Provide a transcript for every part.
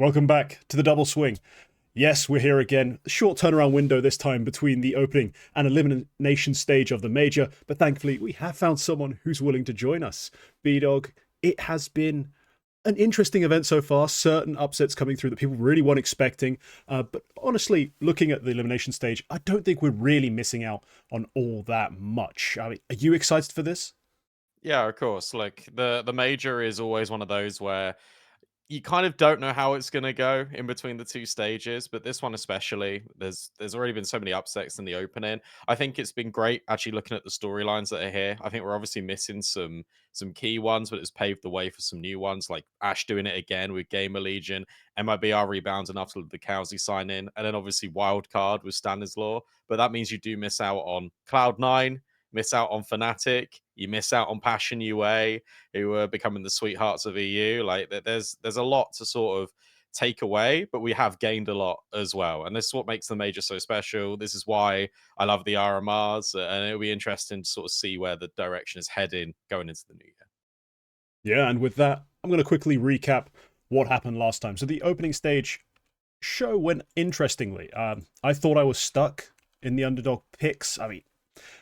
Welcome back to the double swing. Yes, we're here again. Short turnaround window this time between the opening and elimination stage of the major, but thankfully we have found someone who's willing to join us. BDog, it has been an interesting event so far, certain upsets coming through that people really weren't expecting, but honestly, looking at the elimination stage, I don't think we're really missing out on all that much. I mean, are you excited for this? Yeah, of course. Like the major is always one of those where you kind of don't know how it's going to go in between the two stages, but this one especially, there's already been so many upsets in the opening. I think it's been great actually looking at the storylines that are here. I think we're obviously missing some key ones, but it's paved the way for some new ones, like Ash doing it again with GamerLegion, MIBR rebounding after the Cowsey sign in, and then obviously Wildcard with Stanislaw. But that means you do miss out on Cloud9, miss out on Fnatic, you miss out on Passion UA, who are becoming the sweethearts of EU. Like there's a lot to sort of take away, but we have gained a lot as well. And this is what makes the major so special. This is why I love the RMRs, and it'll be interesting to sort of see where the direction is heading going into the new year. Yeah, and with that, I'm going to quickly recap what happened last time. So the opening stage show went interestingly. I thought I was stuck in the underdog picks. I mean,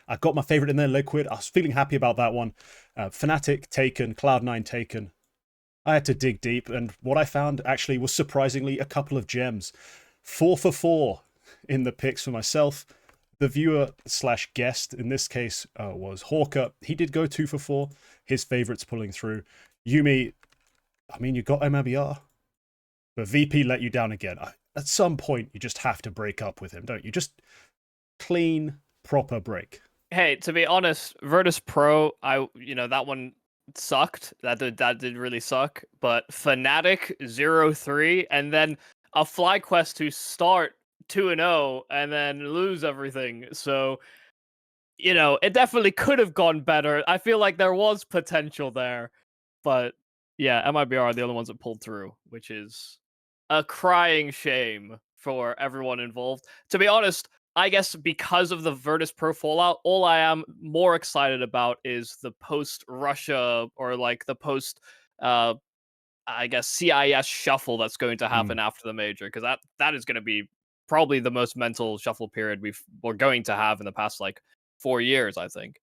I got my favorite in there, Liquid. I was feeling happy about that one. Fnatic taken, Cloud9 taken. I had to dig deep, and what I found actually was surprisingly a couple of gems. 4 for 4 in the picks for myself. The viewer slash guest in this case was Hawker. He did go 2 for 4. His favorites pulling through. Yumi, I mean, you got MIBR, but VP let you down again. At some point, you just have to break up with him, don't you? Just clean, proper break. Hey, to be honest, Virtus Pro, that one sucked. That did really suck. But Fnatic 0-3, and then a FlyQuest to start 2-0 and then lose everything. So, it definitely could have gone better. I feel like there was potential there. But yeah, MIBR are the only ones that pulled through, which is a crying shame for everyone involved. To be honest, I guess because of the Virtus Pro fallout, all I am more excited about is the post-Russia or like the post, I guess, CIS shuffle that's going to happen after the major, because that is going to be probably the most mental shuffle period we're going to have in the past like 4 years, I think.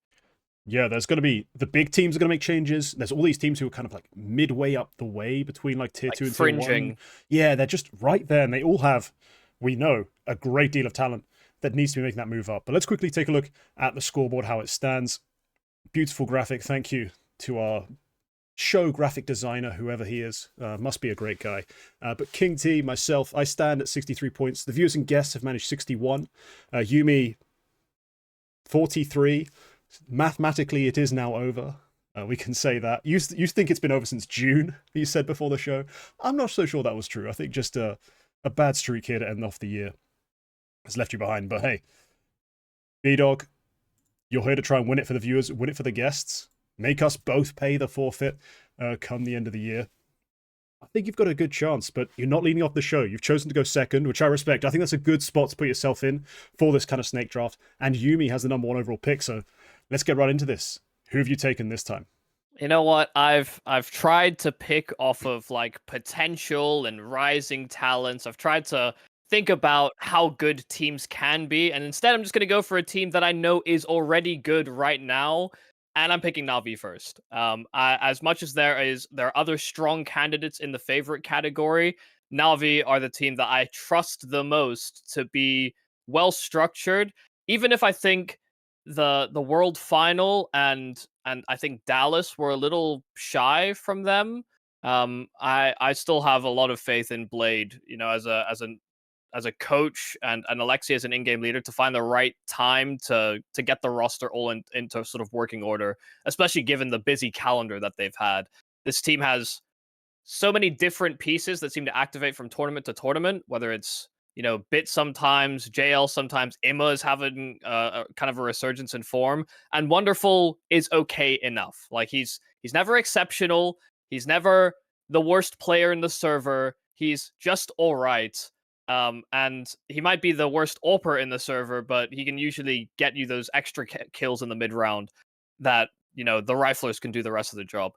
Yeah, there's going to be the big teams are going to make changes. There's all these teams who are kind of like midway up the way between like tier Like 2 and fringing. tier 1. Yeah, they're just right there, and they all have, we know, a great deal of talent that needs to be making that move up. But let's quickly take a look at the scoreboard, how it stands. Beautiful graphic. Thank you to our show graphic designer, whoever he is. Must be a great guy. But KingT, myself, I stand at 63 points. The viewers and guests have managed 61. Yumi, 43. Mathematically, it is now over. We can say that. You think it's been over since June, you said before the show. I'm not so sure that was true. I think just a bad streak here to end off the year has left you behind. But hey, BDog, you're here to try and win it for the viewers, win it for the guests, make us both pay the forfeit come the end of the year. I think you've got a good chance, but you're not leading off the show. You've chosen to go second, which I respect. I think that's a good spot to put yourself in for this kind of snake draft. And Yumi has the number 1 overall pick, so let's get right into this. Who have you taken this time? You know what? I've tried to pick off of like potential and rising talents. I've tried to think about how good teams can be, and instead I'm just going to go for a team that I know is already good right now, and I'm picking Navi first. As much as there are other strong candidates in the favorite category, Navi are the team that I trust the most to be well structured, even if I think the world final and I think Dallas were a little shy from them. I still have a lot of faith in Blade, as a coach and Alexi as an in-game leader, to find the right time to get the roster all into sort of working order, especially given the busy calendar that they've had. This team has so many different pieces that seem to activate from tournament to tournament, whether it's Bit sometimes, JL sometimes, Imma is having kind of a resurgence in form, and Wonderful is okay enough. Like he's never exceptional, he's never the worst player in the server, he's just all right. And he might be the worst AWPer in the server, but he can usually get you those extra kills in the mid round that the riflers can do the rest of the job.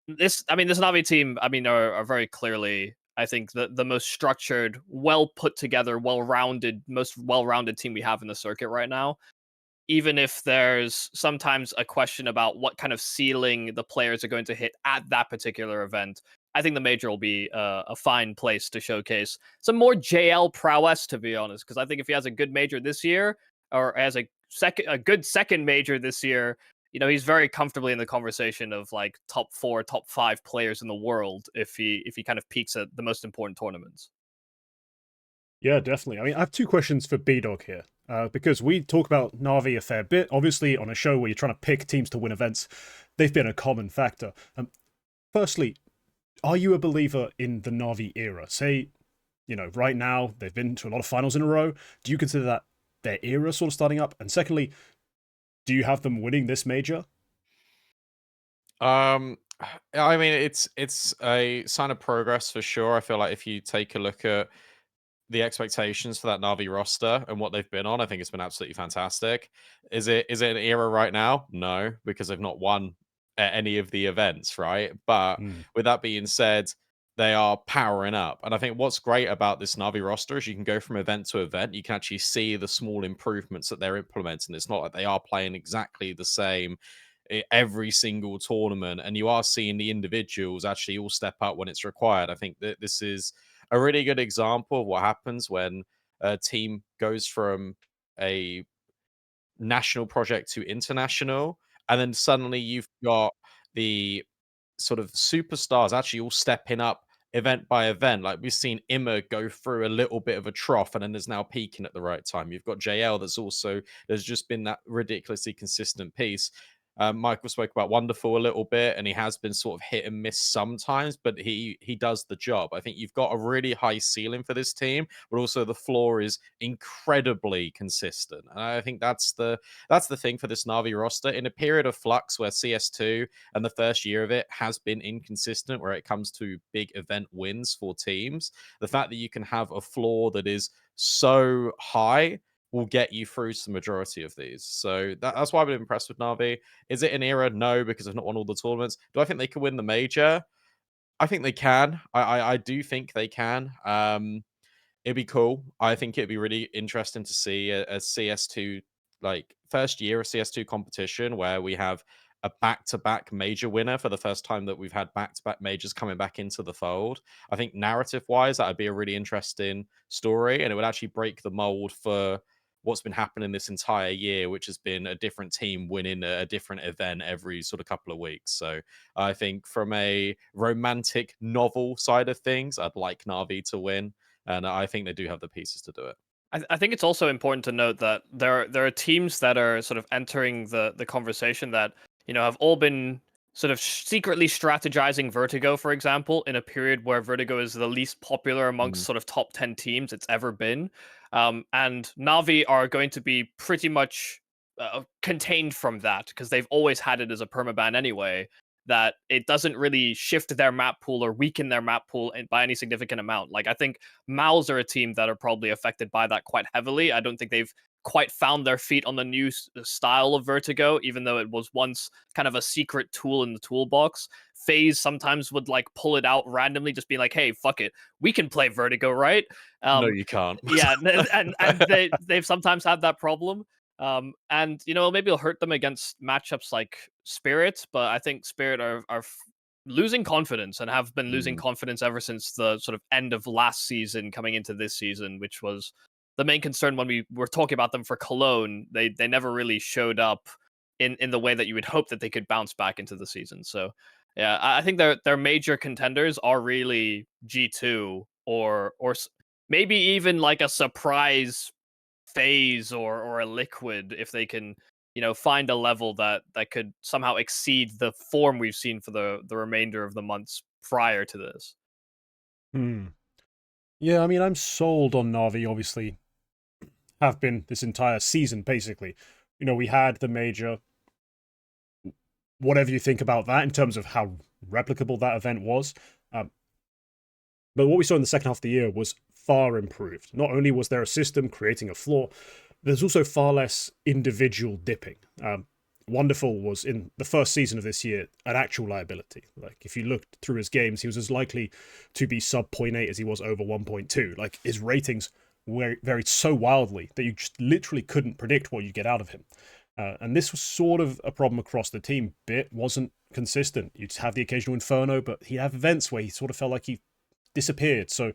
This Navi team, are very clearly I think the most structured, well put together, most well-rounded team we have in the circuit right now. Even if there's sometimes a question about what kind of ceiling the players are going to hit at that particular event, I think the major will be a fine place to showcase some more JL prowess, to be honest. Because I think if he has a good major this year, or has a good second major this year, he's very comfortably in the conversation of like top 4, top 5 players in the world if he kind of peaks at the most important tournaments. Yeah, definitely. I mean, I have 2 questions for BDog here, because we talk about Navi a fair bit. Obviously, on a show where you're trying to pick teams to win events, they've been a common factor. Firstly, are you a believer in the Navi era? Say, right now, they've been to a lot of finals in a row. Do you consider that their era sort of starting up? And secondly, do you have them winning this major? I mean, it's a sign of progress for sure. I feel like if you take a look at the expectations for that Navi roster and what they've been on, I think it's been absolutely fantastic. Is it an era right now? No, because they've not won at any of the events, right? But with that being said, they are powering up. And I think what's great about this Navi roster is you can go from event to event. You can actually see the small improvements that they're implementing. It's not like they are playing exactly the same every single tournament, and you are seeing the individuals actually all step up when it's required. I think that this is a really good example of what happens when a team goes from a national project to international, and then suddenly you've got the sort of superstars actually all stepping up event by event. Like we've seen Imma go through a little bit of a trough and then there's now peaking at the right time. You've got JL there's just been that ridiculously consistent piece. Michael spoke about Wonderful a little bit, and he has been sort of hit and miss sometimes, but he does the job. I think you've got a really high ceiling for this team, but also the floor is incredibly consistent. And I think that's the thing for this Navi roster in a period of flux where CS2 and the first year of it has been inconsistent where it comes to big event wins for teams. The fact that you can have a floor that is so high will get you through the majority of these. So that's why I've been impressed with Navi. Is it an era? No, because I've not won all the tournaments. Do I think they can win the major? I think they can. I do think they can. It'd be cool. I think it'd be really interesting to see a CS2, like first year of CS2 competition where we have a back-to-back major winner for the first time that we've had back-to-back majors coming back into the fold. I think narrative-wise, that would be a really interesting story, and it would actually break the mold for what's been happening this entire year, which has been a different team winning a different event every sort of couple of weeks. So I think from a romantic novel side of things, I'd like Navi to win. And I think they do have the pieces to do it. I think it's also important to note that there are teams that are sort of entering the conversation that have all been sort of secretly strategizing Vertigo, for example, in a period where Vertigo is the least popular amongst sort of top 10 teams it's ever been. And Navi are going to be pretty much contained from that because they've always had it as a permaban anyway, that it doesn't really shift their map pool or weaken their map pool by any significant amount. Like, I think MOUZ are a team that are probably affected by that quite heavily. I don't think they've quite found their feet on the new style of Vertigo, even though it was once kind of a secret tool in the toolbox. FaZe sometimes would like pull it out randomly, just be like, hey, fuck it, we can play Vertigo, right? No, you can't. Yeah, and they've sometimes had that problem. And maybe it'll hurt them against matchups like Spirit, but I think Spirit are losing confidence and have been losing confidence ever since the sort of end of last season coming into this season, which was the main concern when we were talking about them for Cologne. They never really showed up in the way that you would hope that they could bounce back into the season. So yeah, I think their major contenders are really G2 or maybe even like a surprise FaZe or a Liquid if they can find a level that could somehow exceed the form we've seen for the remainder of the months prior to this. Yeah, I mean, I'm sold on Navi, obviously. Have been this entire season, basically. We had the major. Whatever you think about that in terms of how replicable that event was. But what we saw in the second half of the year was far improved. Not only was there a system creating a floor, there's also far less individual dipping. Wonderful was in the first season of this year an actual liability. Like if you looked through his games, he was as likely to be sub 0.8 as he was over 1.2. Like his ratings varied so wildly that you just literally couldn't predict what you'd get out of him. And this was sort of a problem across the team. Bit wasn't consistent. You'd have the occasional Inferno, but he'd have events where he sort of felt like he disappeared. So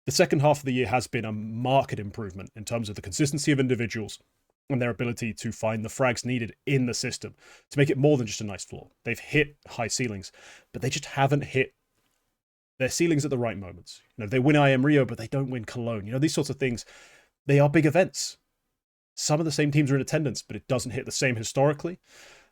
the second half of the year has been a marked improvement in terms of the consistency of individuals and their ability to find the frags needed in the system to make it more than just a nice floor. They've hit high ceilings, but they just haven't hit their ceilings at the right moments. You know, they win IM Rio, but they don't win Cologne. You know, these sorts of things, they are big events. Some of the same teams are in attendance, but it doesn't hit the same historically.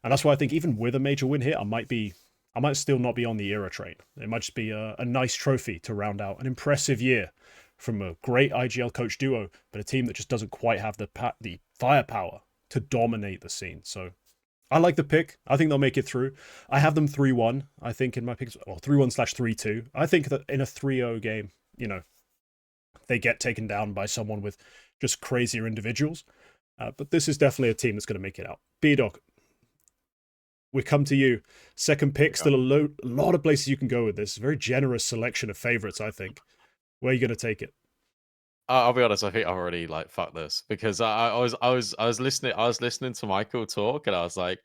And that's why I think even with a major win here, I might still not be on the era train. It might just be a nice trophy to round out an impressive year from a great IGL coach duo, but a team that just doesn't quite have the firepower to dominate the scene. So I like the pick. I think they'll make it through. I have them 3-1, I think, in my picks. Well, 3-1/3-2. I think that in a 3-0 game, you know, they get taken down by someone with just crazier individuals. But this is definitely a team that's going to make it out. BDog, we come to you. Second pick, still a lot of places you can go with this. Very generous selection of favorites, I think. Where are you going to take it? I'll be honest. I think I've already like fucked this because I was listening to Michael talk, and I was like,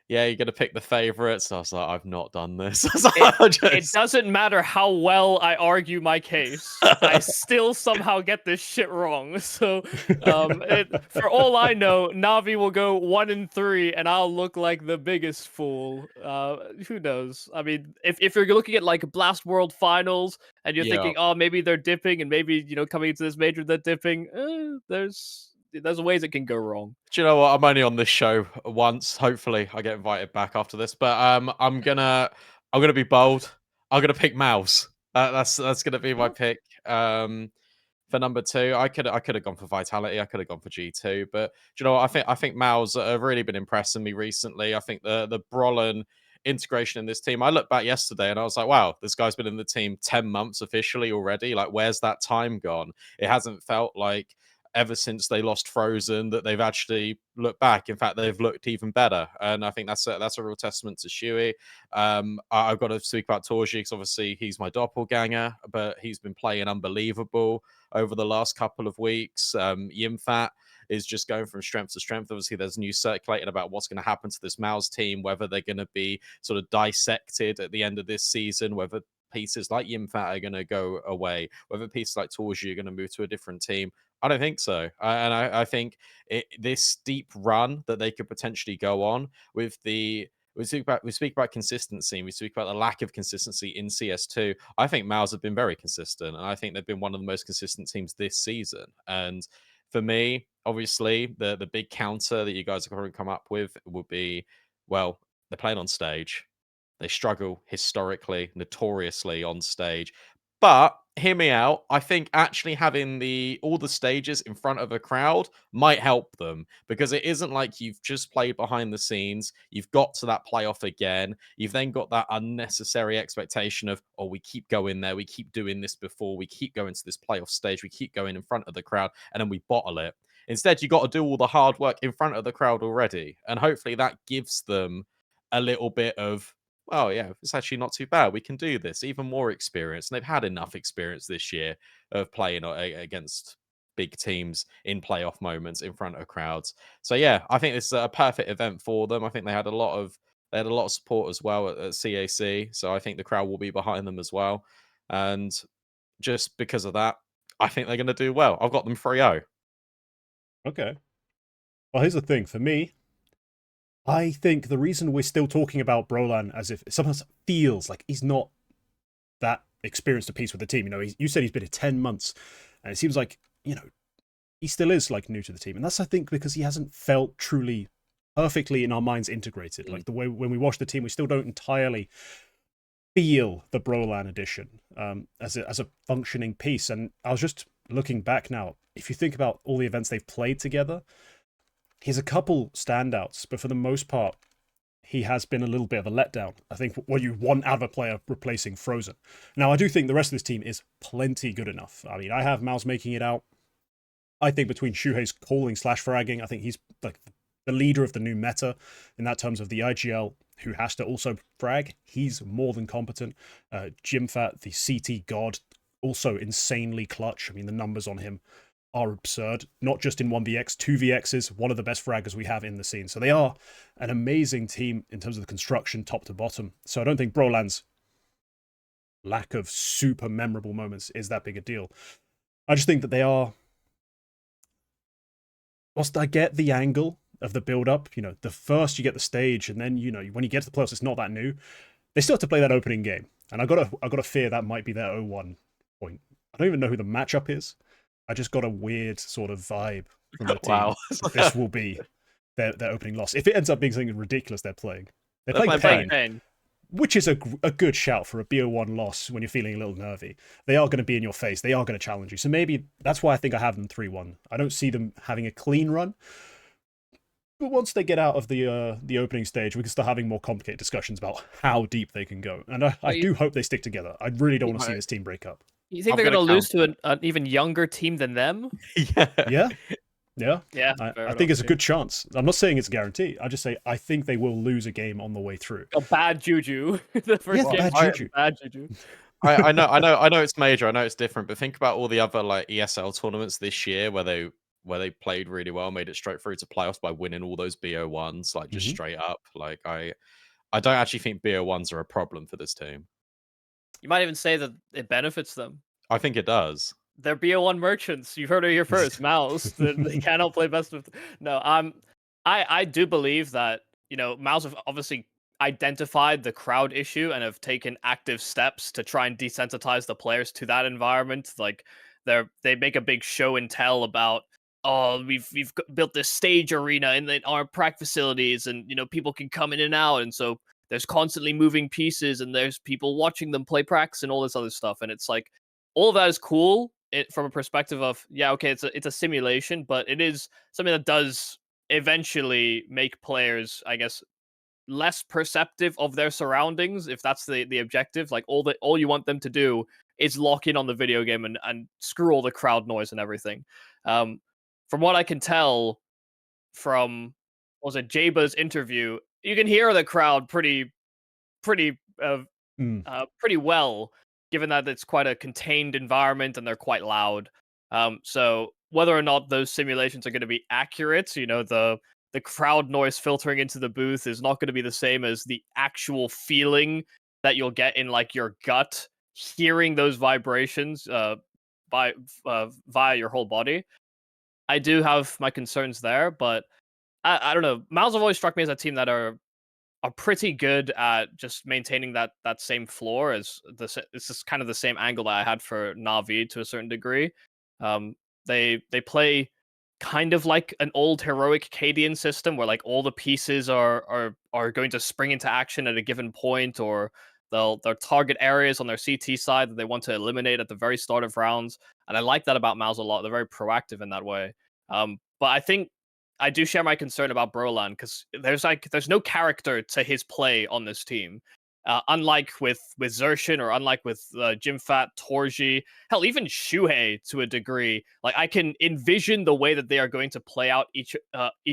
"Yeah, you're gonna pick the favorites." And I was like, "I've not done this." It doesn't matter how well I argue my case, I still somehow get this shit wrong. So, for all I know, Navi will go 1-3, and I'll look like the biggest fool. Who knows? I mean, if you're looking at like Blast World Finals, and you're thinking, oh, maybe they're dipping, and maybe coming into this major they're dipping, there's ways it can go wrong. Do you know what? I'm only on this show once. Hopefully, I get invited back after this. But I'm gonna be bold. I'm gonna pick MOUZ. That's gonna be my pick. For number 2, I could have gone for Vitality. I could have gone for G2. But do you know what? I think MOUZ have really been impressing me recently. I think the Brolin integration in this team. I looked back yesterday and I was like, wow, this guy's been in the team 10 months officially already. Like, where's that time gone? It hasn't felt like ever since they lost Frozen that they've actually looked back. In fact, they've looked even better, and I think that's a real testament to Shuey. I've got to speak about Torji because obviously he's my doppelganger, but he's been playing unbelievable over the last couple of weeks. Yimfat is just going from strength to strength. Obviously, there's news circulating about what's going to happen to this MOUZ team, whether they're going to be sort of dissected at the end of this season, whether pieces like Yimfat are going to go away, whether pieces like Torji are going to move to a different team. I don't think so. I think this deep run that they could potentially go on with we speak about consistency. We speak about the lack of consistency in CS2. I think MOUZ have been very consistent, and I think they've been one of the most consistent teams this season. And for me, obviously, the big counter that you guys are going to come up with would be, well, they're playing on stage. They struggle historically, notoriously on stage. But hear me out. I think actually having all the stages in front of a crowd might help them, because it isn't like you've just played behind the scenes. You've got to that playoff again. You've then got that unnecessary expectation of, oh, we keep going there. We keep doing this before. We keep going to this playoff stage. We keep going in front of the crowd, and then we bottle it. Instead, you got to do all the hard work in front of the crowd already. And hopefully that gives them a little bit of, oh, yeah, it's actually not too bad. We can do this. Even more experience. And they've had enough experience this year of playing against big teams in playoff moments in front of crowds. So, yeah, I think this is a perfect event for them. I think they had a lot of support as well at CAC. So I think the crowd will be behind them as well. And just because of that, I think they're going to do well. I've got them 3-0. Okay. Well, here's the thing. For me, I think the reason we're still talking about Brolan as if it sometimes feels like he's not that experienced a piece with the team. You know, you said he's been here 10 months, and it seems like, he still is like new to the team. And that's, I think, because he hasn't felt truly perfectly in our minds integrated. Like the way when we watch the team, we still don't entirely feel the Brolan addition as a functioning piece. And I was just looking back now. If you think about all the events they've played together, he has a couple standouts, but for the most part, he has been a little bit of a letdown. I think what you want out of a player replacing Frozen. Now, I do think the rest of this team is plenty good enough. I mean, I have MOUZ making it out. I think between Shuhei's calling / fragging, I think he's like the leader of the new meta in that terms of the IGL, who has to also frag. He's more than competent. Jimfat, the CT god, also insanely clutch. I mean, the numbers on him are absurd, not just in 1vx, 2vx's, one of the best fraggers we have in the scene. So they are an amazing team in terms of the construction top to bottom. So I don't think Broland's lack of super memorable moments is that big a deal. I just think that they are, whilst I get the angle of the build-up, you know, the first you get the stage, and then, you know, when you get to the playoffs, it's not that new. They still have to play that opening game. And I gotta fear that might be their 0-1 point. I don't even know who the matchup is. I just got a weird sort of vibe from the team. Wow. This will be their opening loss. If it ends up being something ridiculous they're playing. They're playing Playing Pain, Pain. which is a good shout for a BO1 loss when you're feeling a little nervy. They are going to be in your face. They are going to challenge you. So maybe that's why I think I have them 3-1. I don't see them having a clean run. But once they get out of the opening stage, we can start having more complicated discussions about how deep they can go. And I do hope they stick together. I really don't want to see this team break up. You think I'm they're going to gonna lose to an even younger team than them? Yeah. Yeah. Yeah, I think it's a good chance. I'm not saying it's a guarantee. I just say I think they will lose a game on the way through. A bad juju. The first game. bad juju. Bad juju. I know it's major. I know it's different, but think about all the other like ESL tournaments this year where they played really well, made it straight through to playoffs by winning all those BO1s, like just straight up. Like I don't actually think BO1s are a problem for this team. You might even say that it benefits them. I think it does. They're BO1 merchants. You heard it here first. MOUZ. They cannot play best of. No, I do believe that, you know, MOUZ have obviously identified the crowd issue and have taken active steps to try and desensitize the players to that environment. Like they make a big show and tell about, oh, we've built this stage arena in our prac facilities, and you know people can come in and out, and so there's constantly moving pieces, and there's people watching them play pracs and all this other stuff, and it's like all of that is cool from a perspective of, yeah, okay, it's a simulation, but it is something that does eventually make players, I guess, less perceptive of their surroundings, if that's the objective. Like all you want them to do is lock in on the video game and screw all the crowd noise and everything. From what I can tell from, what was it, Jaba's interview, you can hear the crowd pretty well, given that it's quite a contained environment and they're quite loud. So whether or not those simulations are going to be accurate, you know, the crowd noise filtering into the booth is not going to be the same as the actual feeling that you'll get in like your gut, hearing those vibrations via your whole body. I do have my concerns there, but I don't know. MOUZ have always struck me as a team that are pretty good at just maintaining that same floor as this. This is kind of the same angle that I had for NAVI to a certain degree. They play kind of like an old heroic Cadian system where like all the pieces are going to spring into action at a given point, or they'll target areas on their CT side that they want to eliminate at the very start of rounds. And I like that about MOUZ a lot. They're very proactive in that way. But I think I do share my concern about Broland, because there's no character to his play on this team. Unlike with Zershin, or unlike with Jimfat, Torji, hell, even Shuhei to a degree. Like I can envision the way that they are going to play out each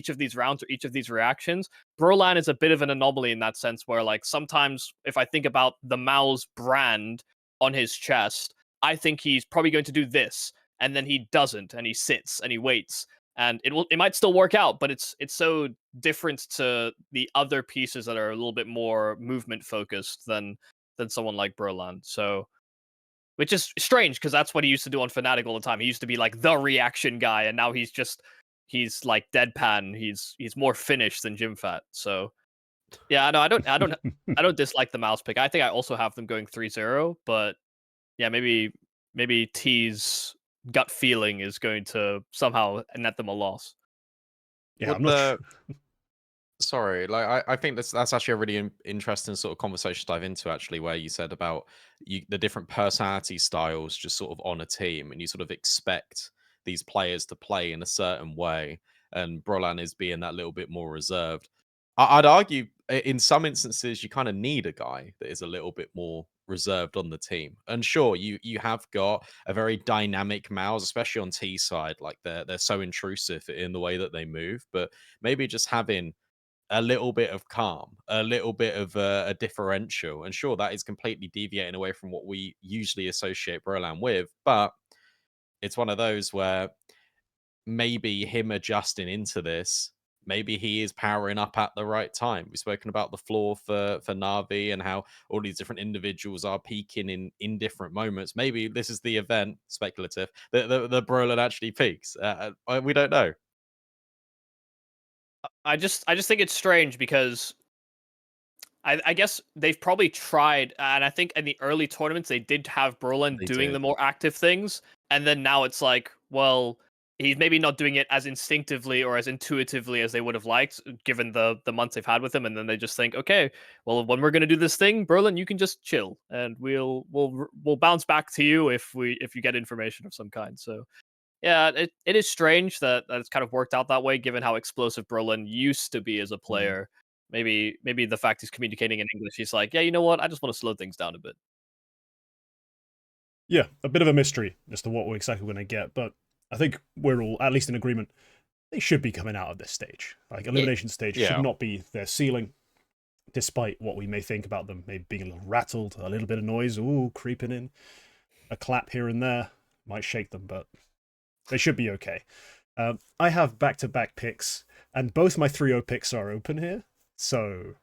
of these rounds or each of these reactions. Broland is a bit of an anomaly in that sense, where like sometimes if I think about the MOUZ brand on his chest, I think he's probably going to do this, and then he doesn't, and he sits and he waits. And it might still work out, but it's so different to the other pieces that are a little bit more movement focused than someone like Broland. So, which is strange, because that's what he used to do on Fnatic all the time. He used to be like the reaction guy, and now he's like deadpan. He's more Finnish than Jimfat. So, yeah, no, I don't dislike the MOUZ pick. I think I also have them going 3-0, but yeah, maybe T's gut feeling is going to somehow net them a loss. Yeah, I'm not Sorry, like I think that's actually a really interesting sort of conversation to dive into, actually, where you said about the different personality styles just sort of on a team, and you sort of expect these players to play in a certain way, and Broland is being that little bit more reserved. I'd argue in some instances you kind of need a guy that is a little bit more reserved on the team. And sure, you have got a very dynamic MOUZ, especially on T side. Like they're so intrusive in the way that they move, but maybe just having a little bit of calm, a little bit of a differential. And sure, that is completely deviating away from what we usually associate Brolan with, but it's one of those where maybe him adjusting into this, maybe he is powering up at the right time. We've spoken about the floor for NAVI and how all these different individuals are peaking in different moments. Maybe this is the event, speculative, that the Brolan actually peaks. We don't know. I just think it's strange because I guess they've probably tried, and I think in the early tournaments they did have Brolan doing the more active things, and then now it's like, well, he's maybe not doing it as instinctively or as intuitively as they would have liked, given the months they've had with him, and then they just think, okay, well, when we're gonna do this thing, Brolan, you can just chill, and we'll bounce back to you if you get information of some kind. So yeah, it is strange that it's kind of worked out that way, given how explosive Brolan used to be as a player. Maybe the fact he's communicating in English, he's like, yeah, you know what? I just want to slow things down a bit. Yeah, a bit of a mystery as to what we're exactly going to get, but I think we're all at least in agreement. They should be coming out of this stage. Like elimination stage should not be their ceiling, despite what we may think about them. Maybe being a little rattled, a little bit of noise, ooh, creeping in, a clap here and there might shake them, but they should be okay. I have back-to-back picks, and both my 3-0 picks are open here. So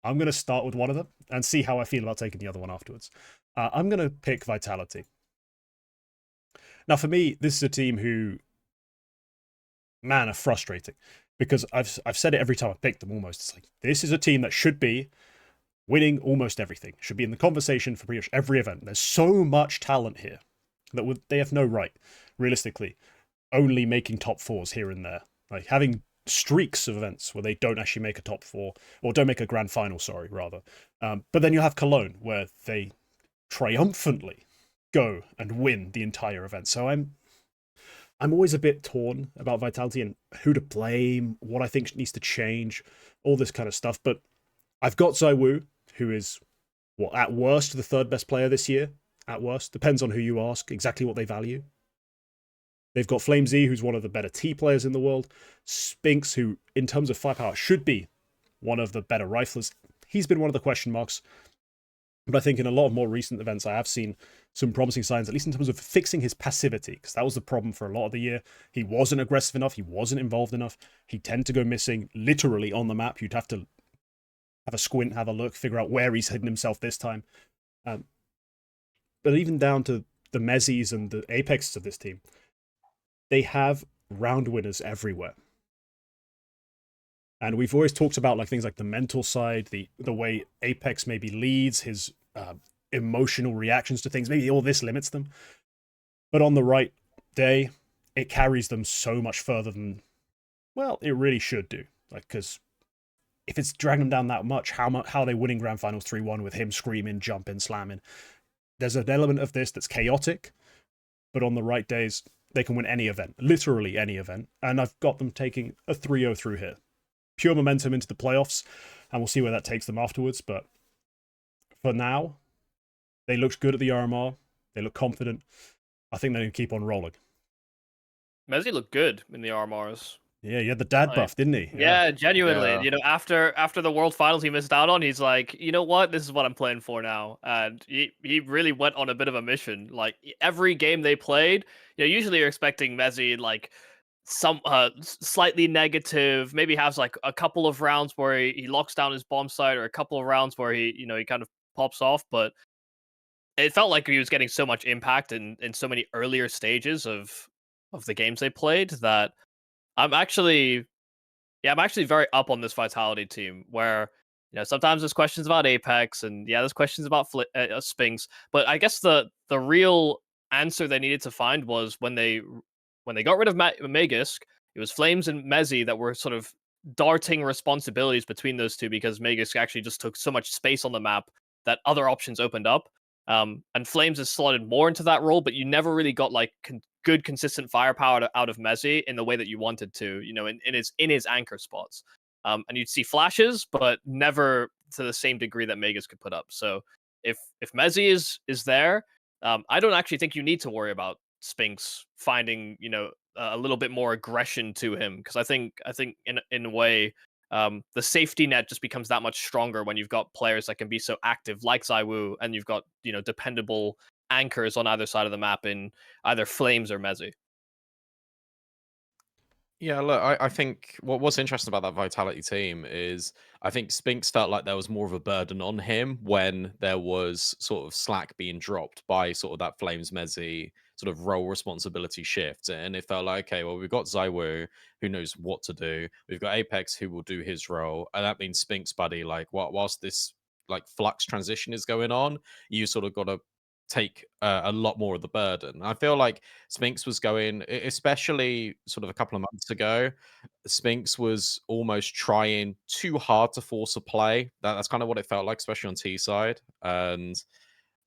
I'm going to start with one of them and see how I feel about taking the other one afterwards. I'm going to pick Vitality. Now, for me, this is a team who, man, are frustrating. Because I've said it every time I've picked them almost. It's like, this is a team that should be winning almost everything. Should be in the conversation for pretty much every event. There's so much talent here that they have no right, realistically, only making top fours here and there. Like, having streaks of events where they don't actually make a top four, or don't make a grand final, sorry, rather. But then you have Cologne, where they triumphantly go and win the entire event. So I'm always a bit torn about Vitality and who to blame, what I think needs to change, all this kind of stuff. But I've got ZywOo, who is, what, at worst, the third best player this year. At worst. Depends on who you ask, exactly what they value. They've got FlameZ, who's one of the better T players in the world. Spinks, who, in terms of firepower, should be one of the better riflers. He's been one of the question marks. But I think in a lot of more recent events, I have seen some promising signs, at least in terms of fixing his passivity, because that was the problem for a lot of the year. He wasn't aggressive enough. He wasn't involved enough. He'd tend to go missing literally on the map. You'd have to have a squint, have a look, figure out where he's hidden himself this time. But even down to the Mezzis and the Apexes of this team, they have round winners everywhere. And we've always talked about like things like the mental side, the way Apex maybe leads, his emotional reactions to things. Maybe all this limits them. But on the right day, it carries them so much further than, well, it really should do. Like, because if it's dragging them down that much, how are they winning Grand Finals 3-1 with him screaming, jumping, slamming? There's an element of this that's chaotic, but on the right days, they can win any event, literally any event. And I've got them taking a 3-0 through here. Pure momentum into the playoffs, and we'll see where that takes them afterwards. But for now, they looked good at the RMR. They look confident. I think they can keep on rolling. Mezzi looked good in the RMRs. Yeah, he had the dad buff, didn't he? Yeah, genuinely. You know, after the World Finals he missed out on, he's like, you know what? This is what I'm playing for now. And he really went on a bit of a mission. Like, every game they played, you know, usually you're expecting Mezzi, like, some slightly negative, maybe has like a couple of rounds where he locks down his bomb site, or a couple of rounds where he kind of pops off, but it felt like he was getting so much impact in so many earlier stages of the games they played that I'm actually very up on this Vitality team, where, you know, sometimes there's questions about Apex, and yeah, there's questions about Spinks, but I guess the real answer they needed to find was when they got rid of Magisk, it was Flames and Mezzi that were sort of darting responsibilities between those two, because Magisk actually just took so much space on the map that other options opened up. And Flames has slotted more into that role, but you never really got like good consistent firepower out of Mezzi in the way that you wanted to, you know, in his anchor spots. And you'd see flashes, but never to the same degree that Magisk could put up. So if Mezzi is there, I don't actually think you need to worry about Spinks finding, you know, a little bit more aggression to him, because I think in a way, the safety net just becomes that much stronger when you've got players that can be so active like ZywOo, and you've got, you know, dependable anchors on either side of the map in either Flames or Mezzi. Yeah, look, I think what's interesting about that Vitality team is I think Spinks felt like there was more of a burden on him when there was sort of slack being dropped by sort of that Flames Mezzi sort of role responsibility shift. And it felt like, okay, well, we've got ZywOo who knows what to do. We've got Apex who will do his role. And that means Spinks, buddy, like whilst this like flux transition is going on, you sort of got to take a lot more of the burden. I feel like Spinks was going, especially sort of a couple of months ago, Spinks was almost trying too hard to force a play. That's kind of what it felt like, especially on T side. And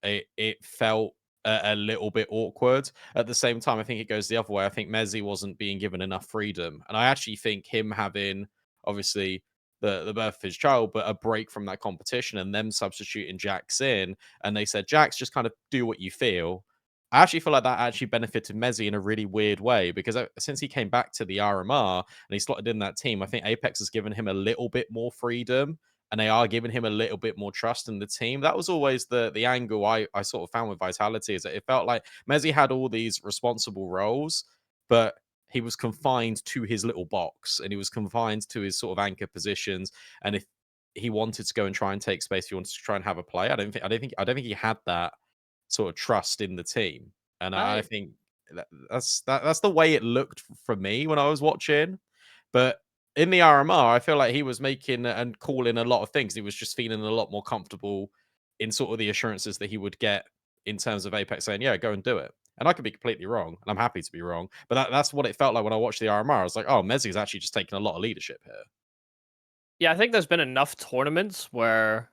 it felt a little bit awkward. At the same time, I think it goes the other way. I think Mezzi wasn't being given enough freedom. And I actually think him having, obviously, the birth of his child, but a break from that competition and them substituting Jax in, and they said, Jax, just kind of do what you feel. I actually feel like that actually benefited Mezzi in a really weird way, because since he came back to the RMR and he slotted in that team, I think Apex has given him a little bit more freedom, and they are giving him a little bit more trust in the team. That was always the angle I sort of found with Vitality, is that it felt like Mezzi had all these responsible roles, but he was confined to his little box, and he was confined to his sort of anchor positions. And if he wanted to go and try and take space, if he wanted to try and have a play, I don't think he had that sort of trust in the team. And I think that's the way it looked for me when I was watching. But in the RMR, I feel like he was making and calling a lot of things. He was just feeling a lot more comfortable in sort of the assurances that he would get in terms of Apex saying, yeah, go and do it. And I could be completely wrong, and I'm happy to be wrong. But that's what it felt like when I watched the RMR. I was like, oh, Mezzi's actually just taking a lot of leadership here. Yeah, I think there's been enough tournaments where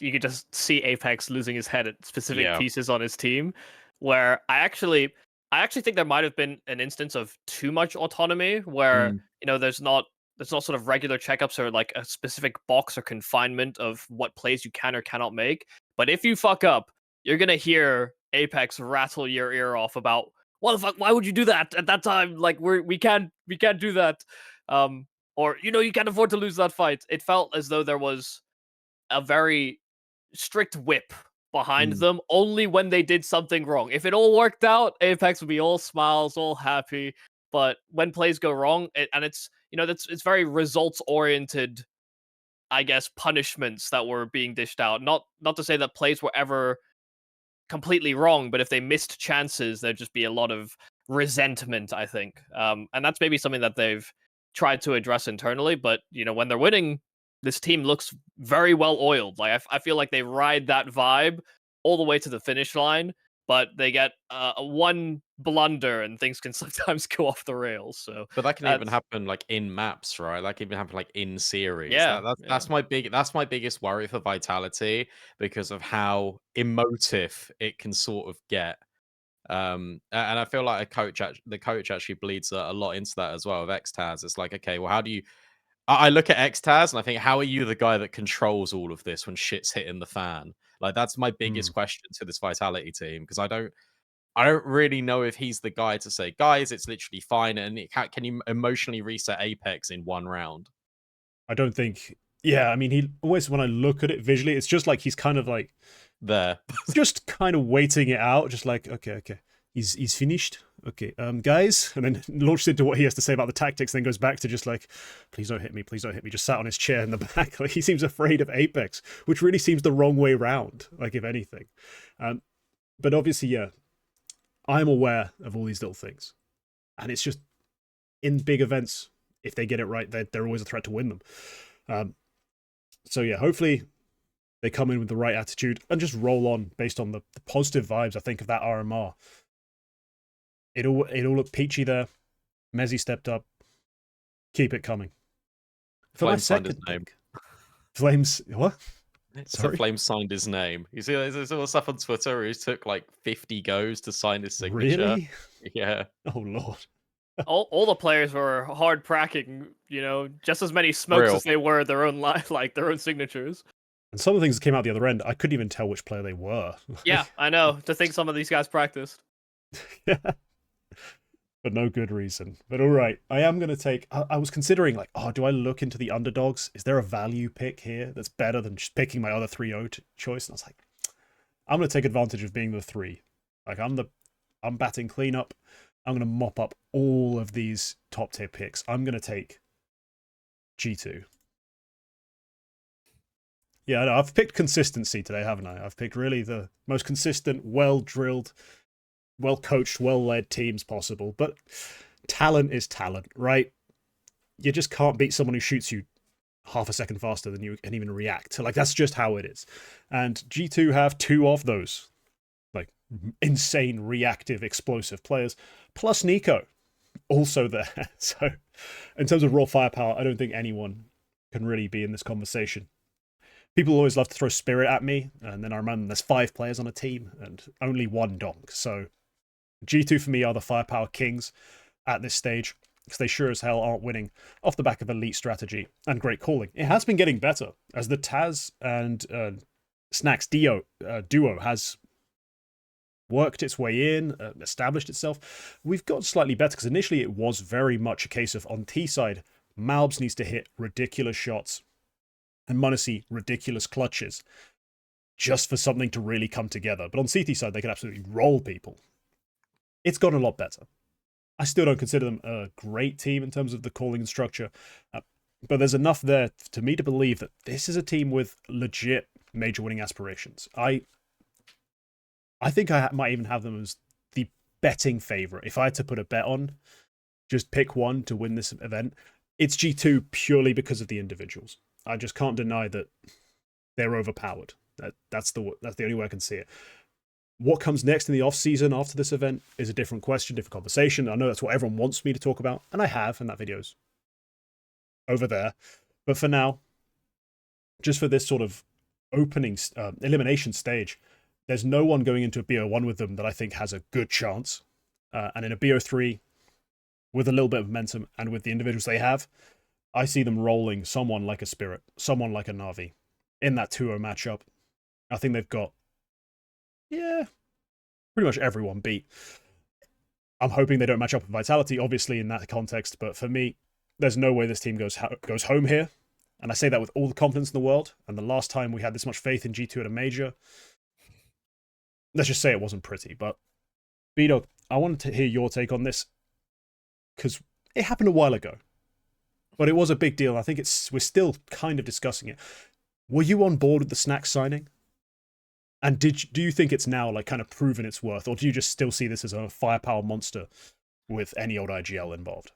you could just see Apex losing his head at specific pieces on his team, where I actually think there might have been an instance of too much autonomy, where you know there's not sort of regular checkups or like a specific box or confinement of what plays you can or cannot make. But if you fuck up, you're gonna hear Apex rattle your ear off about, what the fuck, why would you do that at that time? Like we can't do that. Or you know, you can't afford to lose that fight. It felt as though there was a very strict whip behind them only when they did something wrong. If it all worked out, Apex would be all smiles, all happy. But when plays go wrong, and it's, you know, it's very results oriented, I guess, punishments that were being dished out. Not to say that plays were ever completely wrong, but if they missed chances, there'd just be a lot of resentment, I think. And that's maybe something that they've tried to address internally. But you know, when they're winning, this team looks very well oiled. Like I feel like they ride that vibe all the way to the finish line, but they get one blunder and things can sometimes go off the rails. So, but that can even happen like in maps, right? That can even happen like in series. Yeah, that's my biggest worry for Vitality, because of how emotive it can sort of get. And I feel like the coach actually bleeds a lot into that as well with Xtaz. It's like, okay, well, how do you? I look at Xtaz and I think, how are you the guy that controls all of this when shit's hitting the fan? Like, that's my biggest question to this Vitality team, because I don't really know if he's the guy to say, guys, it's literally fine, and can you emotionally reset Apex in one round? I don't think. Yeah, I mean, he always, when I look at it visually, it's just like he's kind of like there, just kind of waiting it out, just like, okay, he's finished. Okay, guys, and then launches into what he has to say about the tactics, then goes back to just like, please don't hit me, just sat on his chair in the back. Like, he seems afraid of Apex, which really seems the wrong way round, like, if anything. But obviously, yeah, I'm aware of all these little things, and it's just, in big events, if they get it right, they're always a threat to win them. So yeah, hopefully they come in with the right attitude and just roll on based on the positive vibes, I think, of that RMR. It all looked peachy there. Mezzi stepped up. Keep it coming. For Flames my second signed his name. Flames, what? So Flames signed his name. You see, there's all stuff on Twitter where he took like 50 goes to sign his signature. Really? Yeah. Oh lord. all the players were hard cracking, you know, just as many smokes as they were their own their own signatures. And some of the things that came out the other end, I couldn't even tell which player they were. Yeah, I know. To think some of these guys practiced. Yeah. For no good reason. But all right, I am going to take... I was considering, like, oh, do I look into the underdogs? Is there a value pick here that's better than just picking my other 3-0 choice? And I was like, I'm going to take advantage of being the 3. Like, I'm batting cleanup. I'm going to mop up all of these top tier picks. I'm going to take G2. Yeah, no, I've picked consistency today, haven't I? I've picked really the most consistent, well-drilled, well-coached, well-led teams possible. But talent is talent, right? You just can't beat someone who shoots you half a second faster than you can even react. Like, that's just how it is. And G2 have 2 of those. Like, insane, reactive, explosive players. Plus Nico, also there. So, in terms of raw firepower, I don't think anyone can really be in this conversation. People always love to throw Spirit at me, and then I remember there's 5 players on a team, and only 1 donk. So, G2 for me are the firepower kings at this stage, because they sure as hell aren't winning off the back of elite strategy and great calling. It has been getting better, as the Taz and Snacks duo has worked its way in, established itself. We've got slightly better, because initially it was very much a case of, on T side, MOUZ needs to hit ridiculous shots, and m0NESY ridiculous clutches, just for something to really come together. But on CT side, they can absolutely roll people. It's gotten a lot better. I still don't consider them a great team in terms of the calling and structure, but there's enough there to me to believe that this is a team with legit major winning aspirations. I think I might even have them as the betting favorite. If I had to put a bet on, just pick one to win this event, it's G2 purely because of the individuals. I just can't deny that they're overpowered. That's the only way I can see it. What comes next in the off-season after this event is a different question, different conversation. I know that's what everyone wants me to talk about, and I have, and that video's over there. But for now, just for this sort of opening elimination stage, there's no one going into a BO1 with them that I think has a good chance. And in a BO3, with a little bit of momentum and with the individuals they have, I see them rolling someone like a Spirit, someone like a NAVI in that 2-0 matchup. I think they've got, yeah, pretty much everyone beat. I'm hoping they don't match up with Vitality, obviously, in that context. But for me, there's no way this team goes home here. And I say that with all the confidence in the world. And the last time we had this much faith in G2 at a major, let's just say it wasn't pretty. But BDog, I wanted to hear your take on this, because it happened a while ago. But it was a big deal. I think we're still kind of discussing it. Were you on board with the Snacks signing? And do you think it's now like kind of proven its worth, or do you just still see this as a firepower monster with any old IGL involved?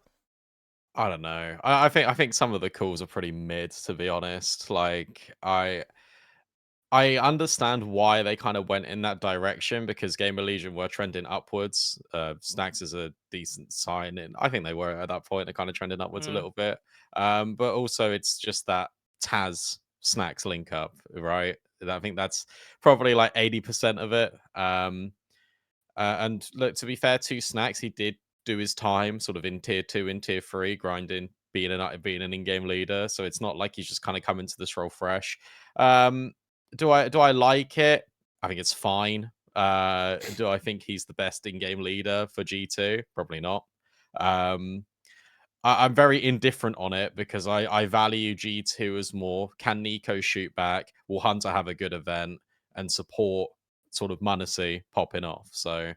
I don't know. I think some of the calls are pretty mid, to be honest. Like I understand why they kind of went in that direction, because GamerLegion were trending upwards. Snacks is a decent sign, and I think they were at that point. They're kind of trending upwards a little bit. But also, it's just that Taz Snacks link up, right? I think that's probably like 80% of it. And look, to be fair to Snacks, he did do his time sort of in tier 2 and tier 3, grinding, being an in-game leader. So it's not like he's just kind of come into this role fresh. Do I like it? I think it's fine. Do I think he's the best in-game leader for G2? Probably not. I'm very indifferent on it, because I value G2 as more, can Nico shoot back? Will Hunter have a good event and support sort of m0NESY popping off? So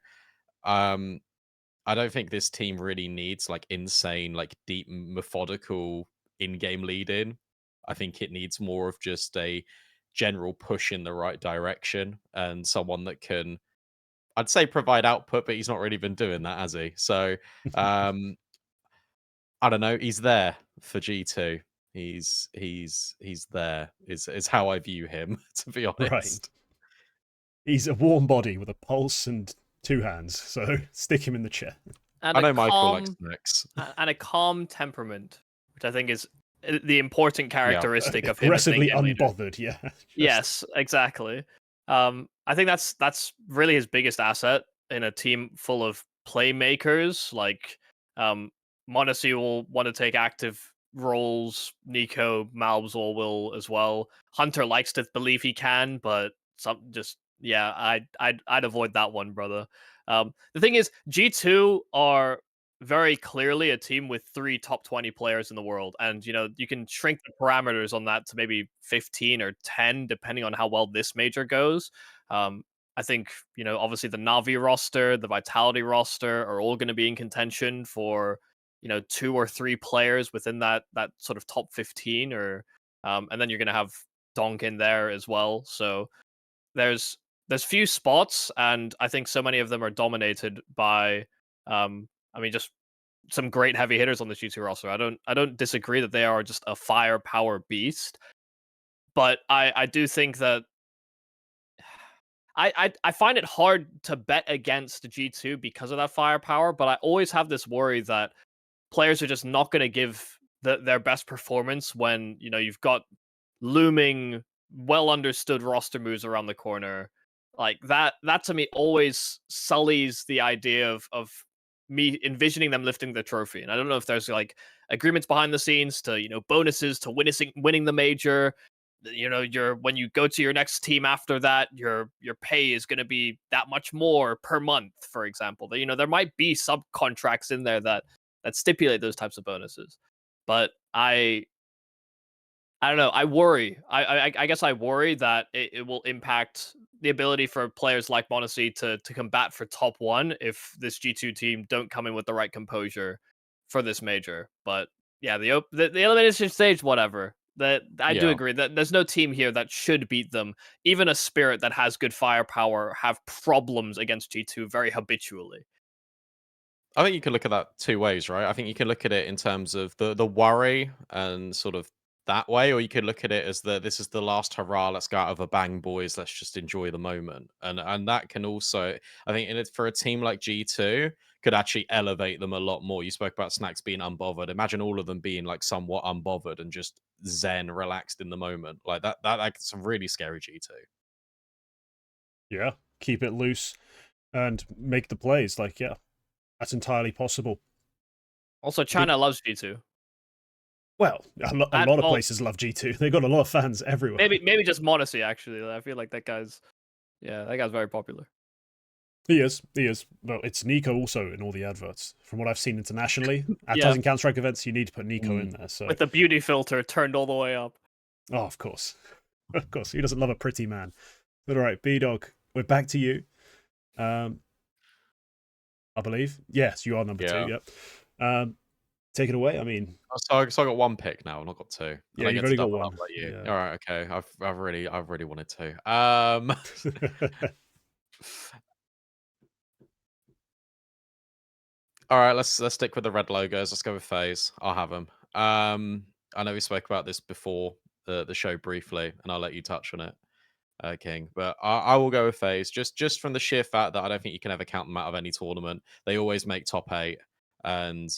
I don't think this team really needs like insane, like deep, methodical in-game leading. I think it needs more of just a general push in the right direction, and someone that can, I'd say, provide output, but he's not really been doing that, has he? So I don't know. He's there for G2. He's there. Is how I view him, to be honest. Right. He's a warm body with a pulse and 2 hands, so stick him in the chair. And I know Michael likes Snacks. And a calm temperament, which I think is the important characteristic of him. Aggressively unbothered, yeah. Yes, exactly. I think that's really his biggest asset in a team full of playmakers. Like, m0NESY will want to take active roles. Nico, MOUZ all will as well. Hunter likes to believe he can, but yeah, I'd avoid that one, brother. The thing is, G2 are very clearly a team with 3 top 20 players in the world, and you can shrink the parameters on that to maybe 15 or 10, depending on how well this major goes. I think obviously the NAVI roster, the Vitality roster are all going to be in contention for 2 or 3 players within that sort of top 15, or and then you're going to have Donk in there as well. So there's few spots, and I think so many of them are dominated by just some great heavy hitters on the G2 roster. I don't disagree that they are just a firepower beast, but I do think that I find it hard to bet against G2 because of that firepower, but I always have this worry that players are just not going to give their best performance when you've got looming, well understood roster moves around the corner. Like that to me always sullies the idea of me envisioning them lifting the trophy. And I don't know if there's like agreements behind the scenes to bonuses to winning the major. When you go to your next team after that, your pay is going to be that much more per month, for example. There might be subcontracts in there that stipulate those types of bonuses, but I don't know. I worry. I guess I worry that it will impact the ability for players like m0NESY to combat for top 1 if this G2 team don't come in with the right composure for this major. But yeah, the elimination stage, whatever. That I do agree that there's no team here that should beat them. Even a Spirit that has good firepower have problems against G2 very habitually. I think you can look at that 2 ways, right? I think you can look at it in terms of the worry and sort of that way, or you could look at it as this is the last hurrah, let's go out of a bang, boys, let's just enjoy the moment. And that can also, I think, for a team like G2, could actually elevate them a lot more. You spoke about Snacks being unbothered. Imagine all of them being like somewhat unbothered and just zen, relaxed in the moment. Like that's a really scary G2. Yeah, keep it loose and make the plays. Like, yeah, that's entirely possible. Also, China loves G2. Well, a lot of places love G2. They got a lot of fans everywhere. Maybe just m0NESY, actually. I feel like that guy's very popular. He is. Well, it's Nico also in all the adverts. From what I've seen internationally, advertising Counter-Strike events, you need to put Nico in there. So with the beauty filter turned all the way up. Oh, of course. Of course. Who doesn't love a pretty man? But all right, BDog, we're back to you. I believe. Yes, you are number 2. Yep. Take it away. I mean, so I got 1 pick now. I've not got 2. Yeah, you've already got 1. Like you. Yeah. All right, okay. I've really wanted to. All right, let's stick with the red logos. Let's go with FaZe. I'll have them. I know we spoke about this before the show briefly, and I'll let you touch on it, King. But I will go with FaZe just from the sheer fact that I don't think you can ever count them out of any tournament. They always make top 8, and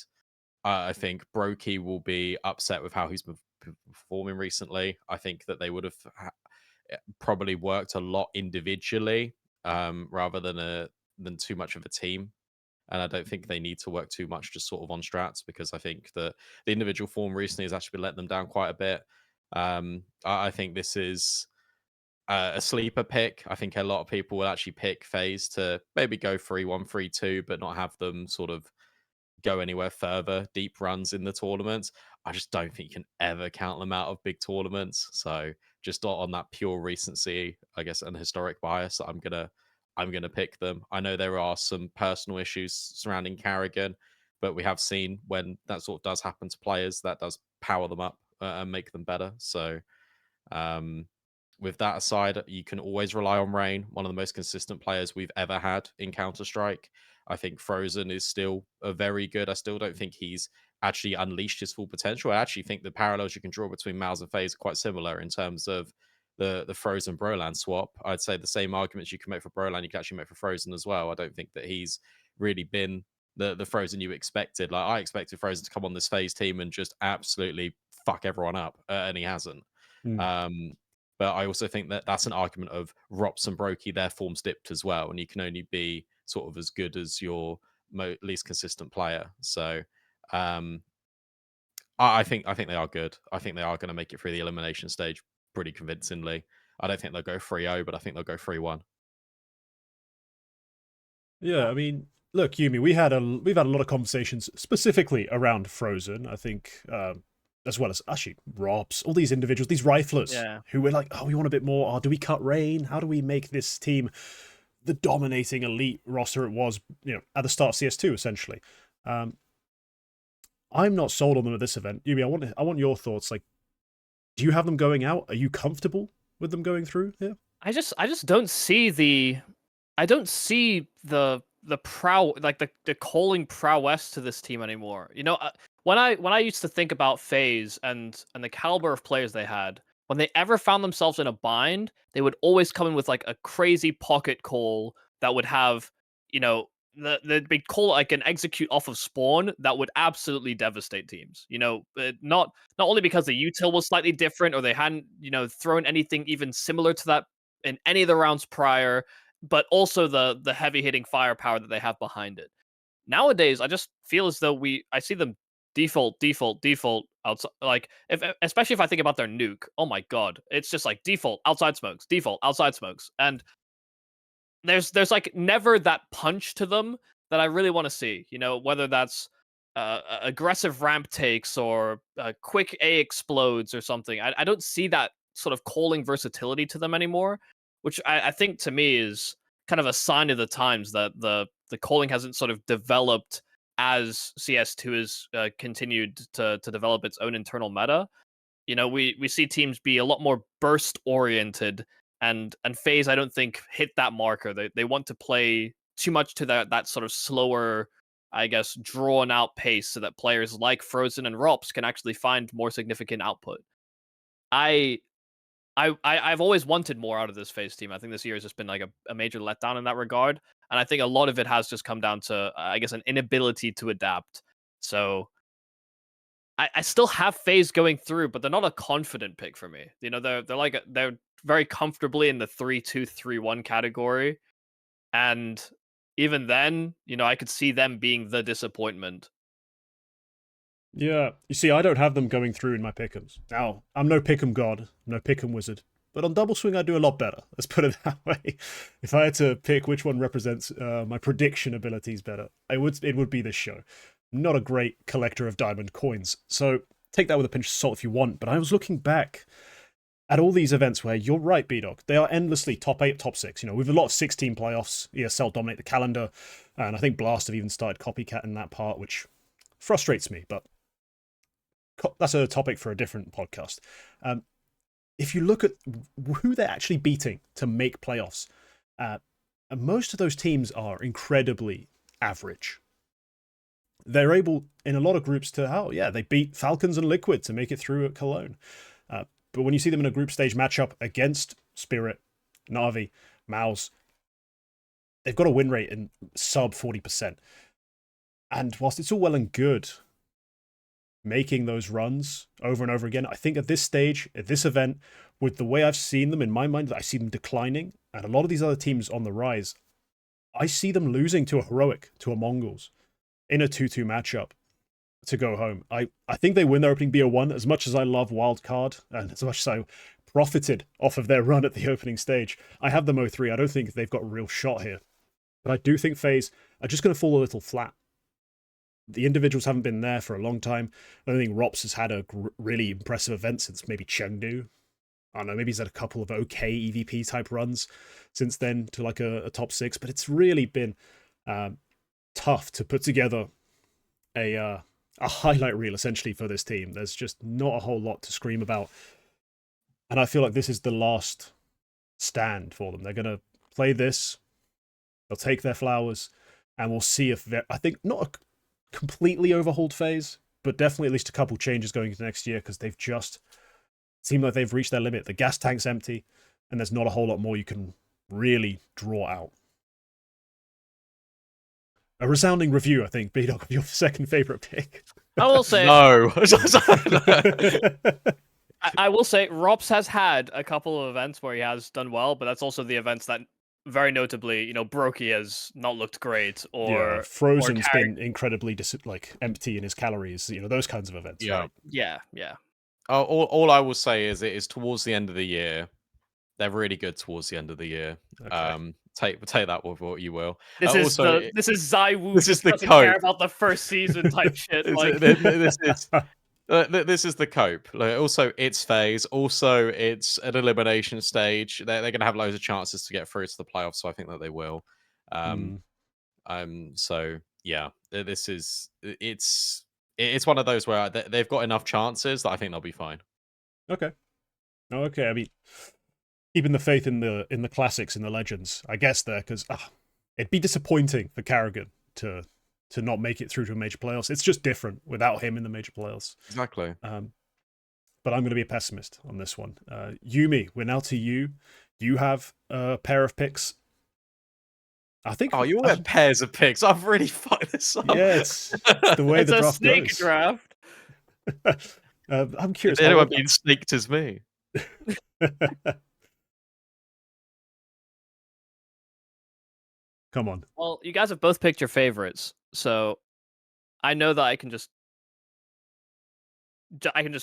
I think Brokey will be upset with how he's been performing recently. I think that they would have probably worked a lot individually rather than too much of a team. And I don't think they need to work too much just sort of on strats, because I think that the individual form recently has actually been letting them down quite a bit. I think this is a sleeper pick. I think a lot of people will actually pick FaZe to maybe go 3-1, 3-2, but not have them sort of go anywhere further, deep runs in the tournaments. I just don't think you can ever count them out of big tournaments. So just on that pure recency, I guess, and historic bias, I'm gonna pick them. I know there are some personal issues surrounding Carrigan, but we have seen when that sort of does happen to players, that does power them up and make them better. So with that aside, you can always rely on Rain, one of the most consistent players we've ever had in Counter-Strike. I think Frozen is still a very good. I still don't think he's actually unleashed his full potential. I actually think the parallels you can draw between MOUZ and FaZe are quite similar in terms of the Frozen Brolan swap. I'd say the same arguments you can make for Brolan, you can actually make for Frozen as well. I don't think that he's really been the Frozen you expected. Like, I expected Frozen to come on this FaZe team and just absolutely fuck everyone up, and he hasn't. But I also think that that's an argument of Rops and Brokey, their form's dipped as well, and you can only be sort of as good as your least consistent player. So I think they are good. I think they are going to make it through the elimination stage pretty convincingly. I don't think they'll go 3-0, but I think they'll go 3-1. Yeah, I mean, look, Yumi, we've had a lot of conversations specifically around Frozen. I think, as well as actually Robs, all these individuals, these riflers, who were like, oh, we want a bit more. Oh, do we cut Rain? How do we make this team the dominating elite roster it was, at the start of CS2 essentially? I'm not sold on them at this event. Yumi, I want your thoughts. Like, do you have them going out? Are you comfortable with them going through here? I just don't see the the calling prowess to this team anymore. When I used to think about FaZe and the caliber of players they had, when they ever found themselves in a bind, they would always come in with like a crazy pocket call that would have, they'd call it like an execute off of spawn that would absolutely devastate teams. Not only because the util was slightly different or they hadn't, thrown anything even similar to that in any of the rounds prior, but also the heavy hitting firepower that they have behind it. Nowadays, I just feel as though I see them default outside. Like especially if I think about their nuke, oh my god, it's just like default outside smokes, and there's like never that punch to them that I really want to see. Whether that's aggressive ramp takes or quick A explodes or something. I don't see that sort of calling versatility to them anymore, which I think to me is kind of a sign of the times that the calling hasn't sort of developed as CS2 has continued to develop its own internal meta. We see teams be a lot more burst oriented, and FaZe I don't think hit that marker. They want to play too much to that sort of slower, I guess, drawn out pace so that players like Frozen and Rops can actually find more significant output. I've always wanted more out of this FaZe team. I think this year has just been like a major letdown in that regard. And I think a lot of it has just come down to, I guess, an inability to adapt. So I still have FaZe going through, but they're not a confident pick for me. They're very comfortably in the 3-2, 3-1 category. And even then, I could see them being the disappointment. Yeah, you see, I don't have them going through in my pick'ems. Now, I'm no pick'em god, no pick'em wizard, but on Double Swing I do a lot better. Let's put it that way. If I had to pick which one represents my prediction abilities better, it would be this show. Not a great collector of diamond coins, so take that with a pinch of salt if you want. But I was looking back at all these events where you're right, BDog. They are endlessly top 8, top 6. With a lot of 16 playoffs, ESL dominate the calendar, and I think Blast have even started copycatting that part, which frustrates me, but that's a topic for a different podcast. If you look at who they're actually beating to make playoffs, most of those teams are incredibly average. They're able, in a lot of groups, they beat Falcons and Liquid to make it through at Cologne. But when you see them in a group stage matchup against Spirit, NAVI, MOUZ, they've got a win rate in sub 40%. And whilst it's all well and good making those runs over and over again, I think at this stage, at this event, with the way I've seen them in my mind, I see them declining, and a lot of these other teams on the rise, I see them losing to a Heroic, to a Mongolz, in a 2-2 matchup to go home. I think they win their opening BO1. As much as I love Wildcard, and as much as I profited off of their run at the opening stage, I have them 0-3. I don't think they've got a real shot here. But I do think FaZe are just going to fall a little flat. The individuals haven't been there for a long time. I don't think Rops has had a really impressive event since maybe Chengdu. I don't know, maybe he's had a couple of okay EVP type runs since then to like a top 6, but it's really been tough to put together a highlight reel essentially for this team. There's just not a whole lot to scream about. And I feel like this is the last stand for them. They're going to play this, they'll take their flowers, and we'll see if I think not a completely overhauled FaZe, but definitely at least a couple changes going into next year, because they've just seemed like they've reached their limit. The gas tank's empty, and there's not a whole lot more you can really draw out. A resounding review, I think, BDog, of your second favorite pick. I will say no. I will say Rops has had a couple of events where he has done well, but that's also the events that very notably, Brokey has not looked great, or Frozen's Carry. been incredibly empty in his calories. Those kinds of events, Yeah. right? Yeah. All I will say is it is towards the end of the year. They're really good towards the end of the year. Okay. Take that with what you will. This is ZywOo this just is the doesn't care cope. about the first season type shit. This is the cope. Like, also, it's FaZe. Also, it's an elimination stage. They're going to have loads of chances to get through to the playoffs, so I think that they will. So yeah, it's one of those where they've got enough chances that I think they'll be fine. Okay. Okay. I mean, keeping the faith in the classics, in the legends, I guess there, because it'd be disappointing for Karrigan to not make it through to a major playoffs. It's just different without him in the major playoffs. Exactly. But I'm going to be a pessimist on this one. Yumi, we're now to you. You have a pair of picks. I think. Oh, you all have pairs of picks. I've really fucked this up. Yeah, it's the way the draft snake goes. Draft. I'm curious. Anyone being snaked as me? Come on. Well, you guys have both picked your favorites, so I know that I can just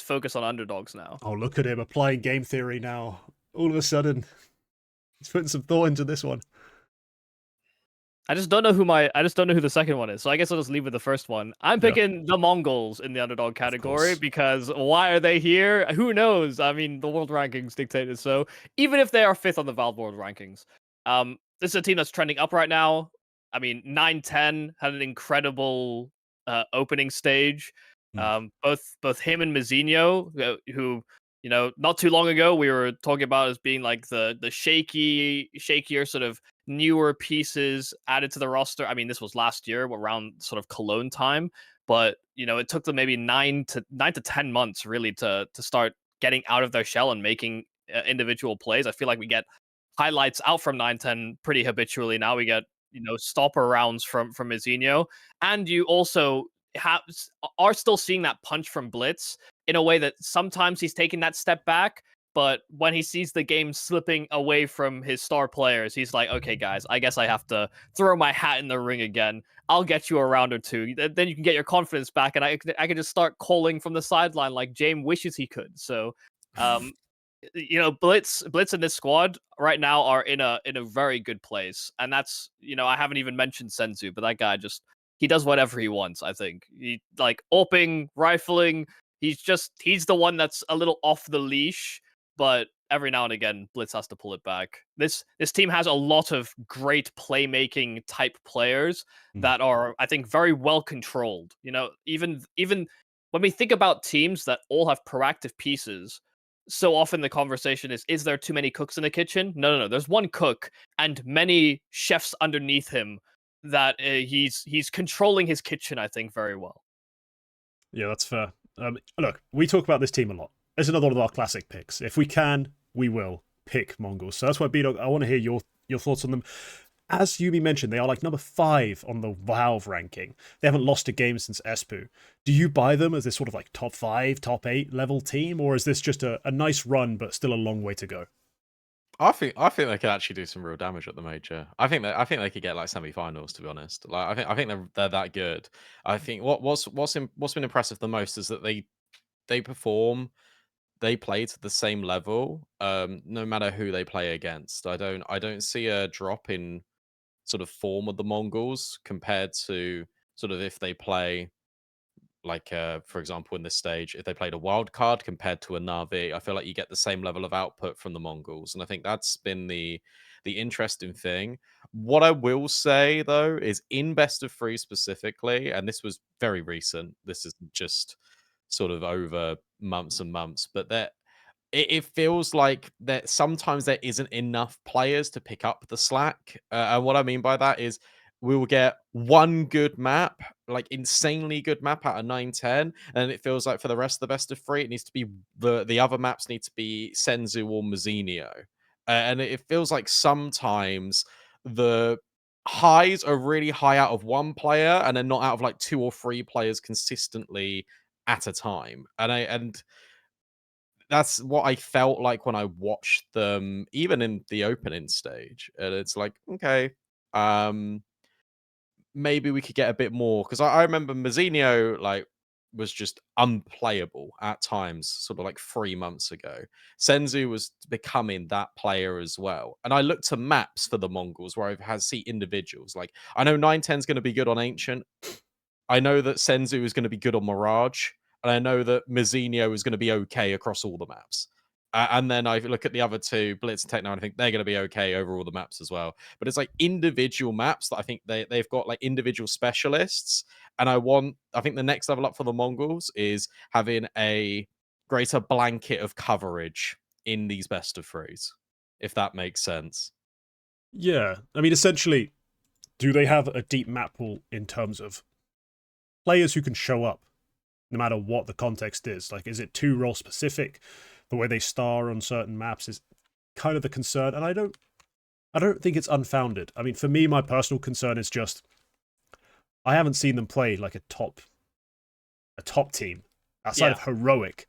focus on underdogs now. Oh, look at him applying game theory now. All of a sudden, he's putting some thought into this one. I just don't know who the second one is, so I guess I'll just leave with the first one. I'm picking the Mongolz in the underdog category because why are they here? Who knows? I mean, the world rankings dictate it so. Even if they are 5th on the Valve world rankings, this is a team that's trending up right now. I mean, 9-10 had an incredible opening stage. Both him and Mizinho, who not too long ago we were talking about as being like the shakier sort of newer pieces added to the roster. I mean, this was last year around sort of Cologne time, but it took them maybe 9 to 10 months really to start getting out of their shell and making individual plays. I feel like we get highlights out from 9-10 pretty habitually now. We get stopper rounds from Mizinho, and you also are still seeing that punch from Blitz in a way that sometimes he's taking that step back, but when he sees the game slipping away from his star players, he's like, okay, guys, I guess I have to throw my hat in the ring again. I'll get you a round or two. Then you can get your confidence back, and I can just start calling from the sideline like James wishes he could. So, Blitz and this squad right now are in a very good place, and that's I haven't even mentioned Senzu, but that guy he does whatever he wants. I think he like AWPing, rifling. He's the one that's a little off the leash, but every now and again Blitz has to pull it back. This team has a lot of great playmaking type players that are, I think, very well controlled. Even when we think about teams that all have proactive pieces, so often the conversation is there too many cooks in the kitchen? No. There's one cook and many chefs underneath him that he's controlling his kitchen, I think, very well. Yeah, that's fair. Look, we talk about this team a lot. It's another one of our classic picks. If we can, we will pick Mongolz. So that's why, BDog, I want to hear your thoughts on them. As Yumi mentioned, they are like number 5 on the Valve ranking. They haven't lost a game since Espu. Do you buy them as this sort of like top 5, top 8 level team, or is this just a nice run but still a long way to go? I think they could actually do some real damage at the major. I think they could get like semi-finals, to be honest. Like I think they're that good. I think what's been impressive the most is that they perform, they play to the same level, no matter who they play against. I don't see a drop in sort of form of the Mongolz compared to sort of if they play like for example in this stage, if they played a wild card compared to a Navi, I feel like you get the same level of output from the Mongolz, and I think that's been the interesting thing. What I will say though is in best of 3 specifically, and this was very recent, this is just sort of over months and months, but it feels like that sometimes there isn't enough players to pick up the slack. And what I mean by that is we will get one good map, like insanely good map out of 9-10, and it feels like for the rest of the best of 3, it needs to be the other maps need to be Senzu or Mizinho. And it feels like sometimes the highs are really high out of one player and then not out of like 2 or 3 players consistently at a time. And that's what I felt like when I watched them, even in the opening stage. And it's like, okay, maybe we could get a bit more, because I remember Mazzinho like was just unplayable at times, sort of like 3 months ago. Senzu was becoming that player as well. And I looked to maps for the Mongols where I've had see individuals. Like I know 910's going to be good on Ancient. I know that Senzu is going to be good on Mirage, and I know that Mazzinho is going to be okay across all the maps. And then I look at the other two, Blitz and Techno, and I think they're going to be okay over all the maps as well. But it's like individual maps that I think they've got like individual specialists. And I think the next level up for the Mongols is having a greater blanket of coverage in these best of threes, if that makes sense. Yeah, I mean, essentially, do they have a deep map pool in terms of players who can show up, no matter what the context is? Like, is it too role specific? The way they star on certain maps is kind of the concern, and I don't think it's unfounded. I mean, for me, my personal concern is just I haven't seen them play like a top team outside of Heroic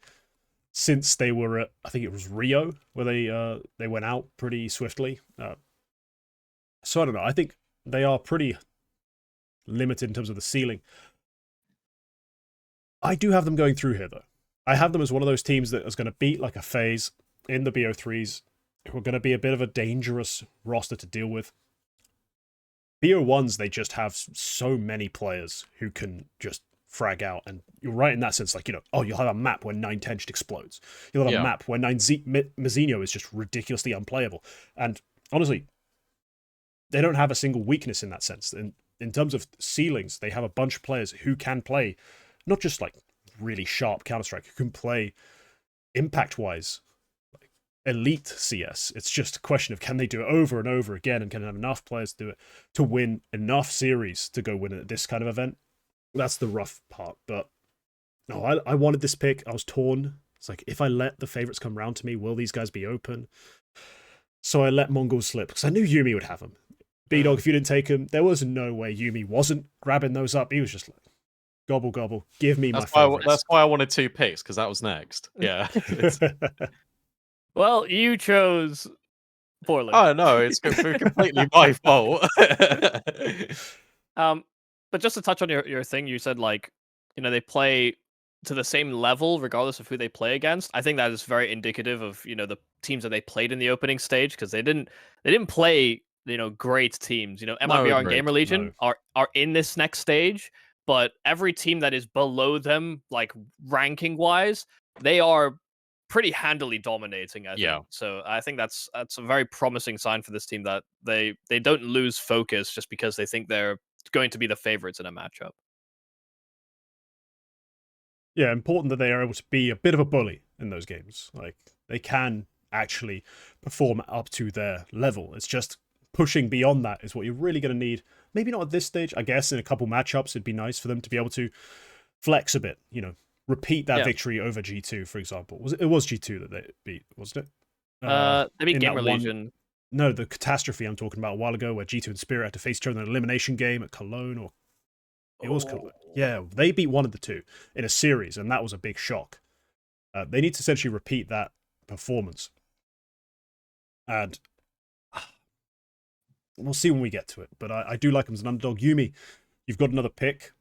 since they were at, I think it was Rio, where they went out pretty swiftly. So I don't know. I think they are pretty limited in terms of the ceiling. I do have them going through here, though. I have them as one of those teams that is going to beat like a FaZe in the BO3s, who are going to be a bit of a dangerous roster to deal with. BO1s, they just have so many players who can just frag out. And you're right in that sense, like, you'll have a map where 910 just explodes. You'll have a map where Mazzinho is just ridiculously unplayable. And honestly, they don't have a single weakness in that sense. In terms of ceilings, they have a bunch of players who can play, not just like really sharp Counter-Strike, who can play impact-wise, like elite CS. It's just a question of can they do it over and over again, and can have enough players to do it to win enough series to go win at this kind of event. That's the rough part. But no, I wanted this pick. I was torn. It's like, if I let the favorites come round to me, will these guys be open? So I let Mongolz slip, because I knew YouM3 would have him. BDog, if you didn't take him, there was no way YouM3 wasn't grabbing those up. He was just like, gobble, gobble. Give me my favorites. That's why I wanted 2 picks, because that was next. Yeah. Well, you chose poorly. Oh, no, it's completely my fault. But just to touch on your thing, you said, like, they play to the same level regardless of who they play against. I think that is very indicative of, the teams that they played in the opening stage, because they didn't play, great teams. MIBR and GamerLegion are in this next stage. But every team that is below them, like ranking wise, they are pretty handily dominating. I think. So I think that's a very promising sign for this team, that they don't lose focus just because they think they're going to be the favorites in a matchup. Yeah, important that they are able to be a bit of a bully in those games. Like, they can actually perform up to their level. It's just pushing beyond that is what you're really going to need. Maybe not at this stage. I guess in a couple matchups, it'd be nice for them to be able to flex a bit. Repeat that victory over G2, for example. It was G2 that they beat, wasn't it? They beat GamerLegion. No, the catastrophe I'm talking about a while ago, where G2 and Spirit had to face each other in an elimination game at Cologne, or it was Cologne. Yeah, they beat one of the two in a series, and that was a big shock. They need to essentially repeat that performance. And we'll see when we get to it, but I do like him as an underdog. YouM3, you've got another pick.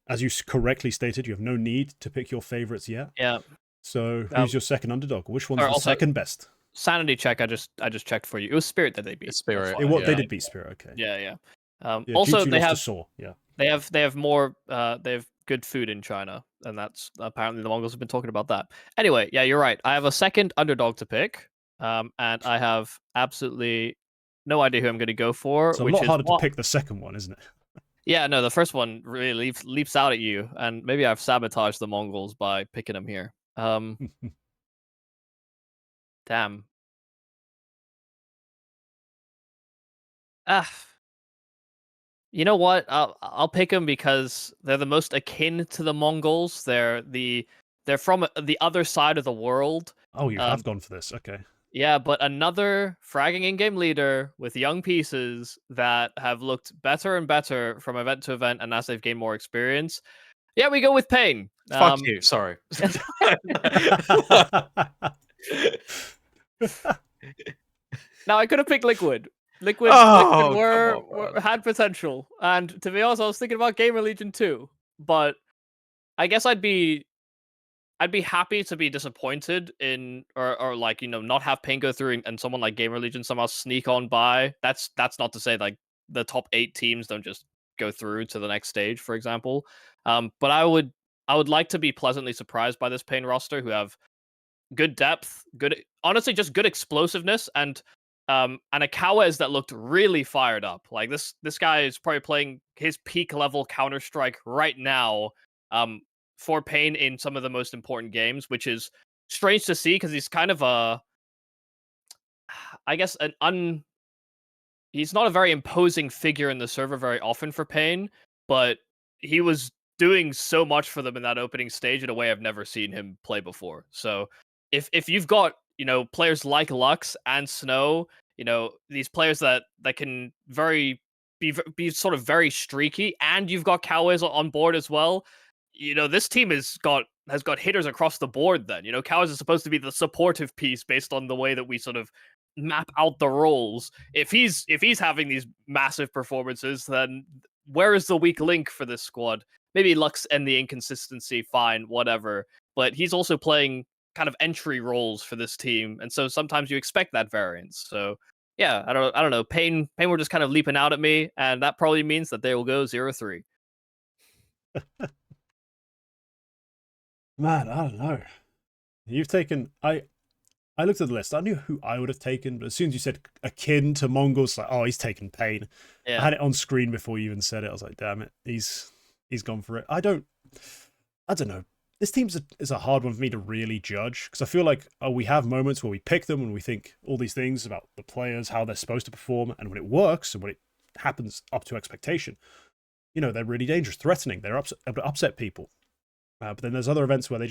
As you correctly stated, you have no need to pick your favorites yet. Yeah. So who's your second underdog? Which one's the second best? Sanity check. I just checked for you. It was Spirit that they beat. Spirit. They did beat Spirit. Okay. Yeah. Also, G2 they have Saw. Yeah. They have more. They have good food in China, and that's apparently the Mongols have been talking about that. Anyway, yeah, you're right. I have a second underdog to pick, and I have absolutely no idea who I'm going to go for. It's a lot harder to pick the second one, isn't it? Yeah, no, the first one really leaps out at you, and maybe I've sabotaged the Mongols by picking them here. Damn. You know what? I'll pick them because they're the most akin to the Mongols. They're from the other side of the world. Oh, you have gone for this. Okay. Yeah, but another fragging in-game leader with young pieces that have looked better and better from event to event, and as they've gained more experience. Yeah, we go with Pain. Fuck you. Sorry. Now I could have picked Liquid. Liquid Oh, had potential, and to be honest, I was thinking about GamerLegion too. But I guess I'd be happy to be disappointed in or like not have Pain go through and someone like GamerLegion somehow sneak on by. That's not to say like the top 8 teams don't just go through to the next stage, for example. But I would like to be pleasantly surprised by this Pain roster, who have good depth, honestly just good explosiveness, and a Kawes that looked really fired up. Like this guy is probably playing his peak level Counter-Strike right now for Pain in some of the most important games, which is strange to see because he's kind of I guess he's not a very imposing figure in the server very often for Pain, but he was doing so much for them in that opening stage in a way I've never seen him play before. So if you've got, players like Lux and Snow, these players that can be sort of very streaky, and you've got Kawes on board as well, this team has got hitters across the board then. Kawes is supposed to be the supportive piece based on the way that we sort of map out the roles. If he's having these massive performances, then where is the weak link for this squad? Maybe Lux and the inconsistency, fine, whatever. But he's also playing kind of entry roles for this team, and so sometimes you expect that variance. So yeah, I don't know. Pain were just kind of leaping out at me, and that probably means that they will go 0-3. Man, I don't know. You've taken I looked at the list. I knew who I would have taken, but as soon as you said akin to Mongolz, like, oh, he's taken Pain. Yeah. I had it on screen before you even said it. I was like, damn it, he's gone for it. I don't know. This team is a hard one for me to really judge, because I feel like we have moments where we pick them and we think all these things about the players, how they're supposed to perform, and when it works and when it happens up to expectation, they're really dangerous, threatening. They're able to upset people. But then there's other events where they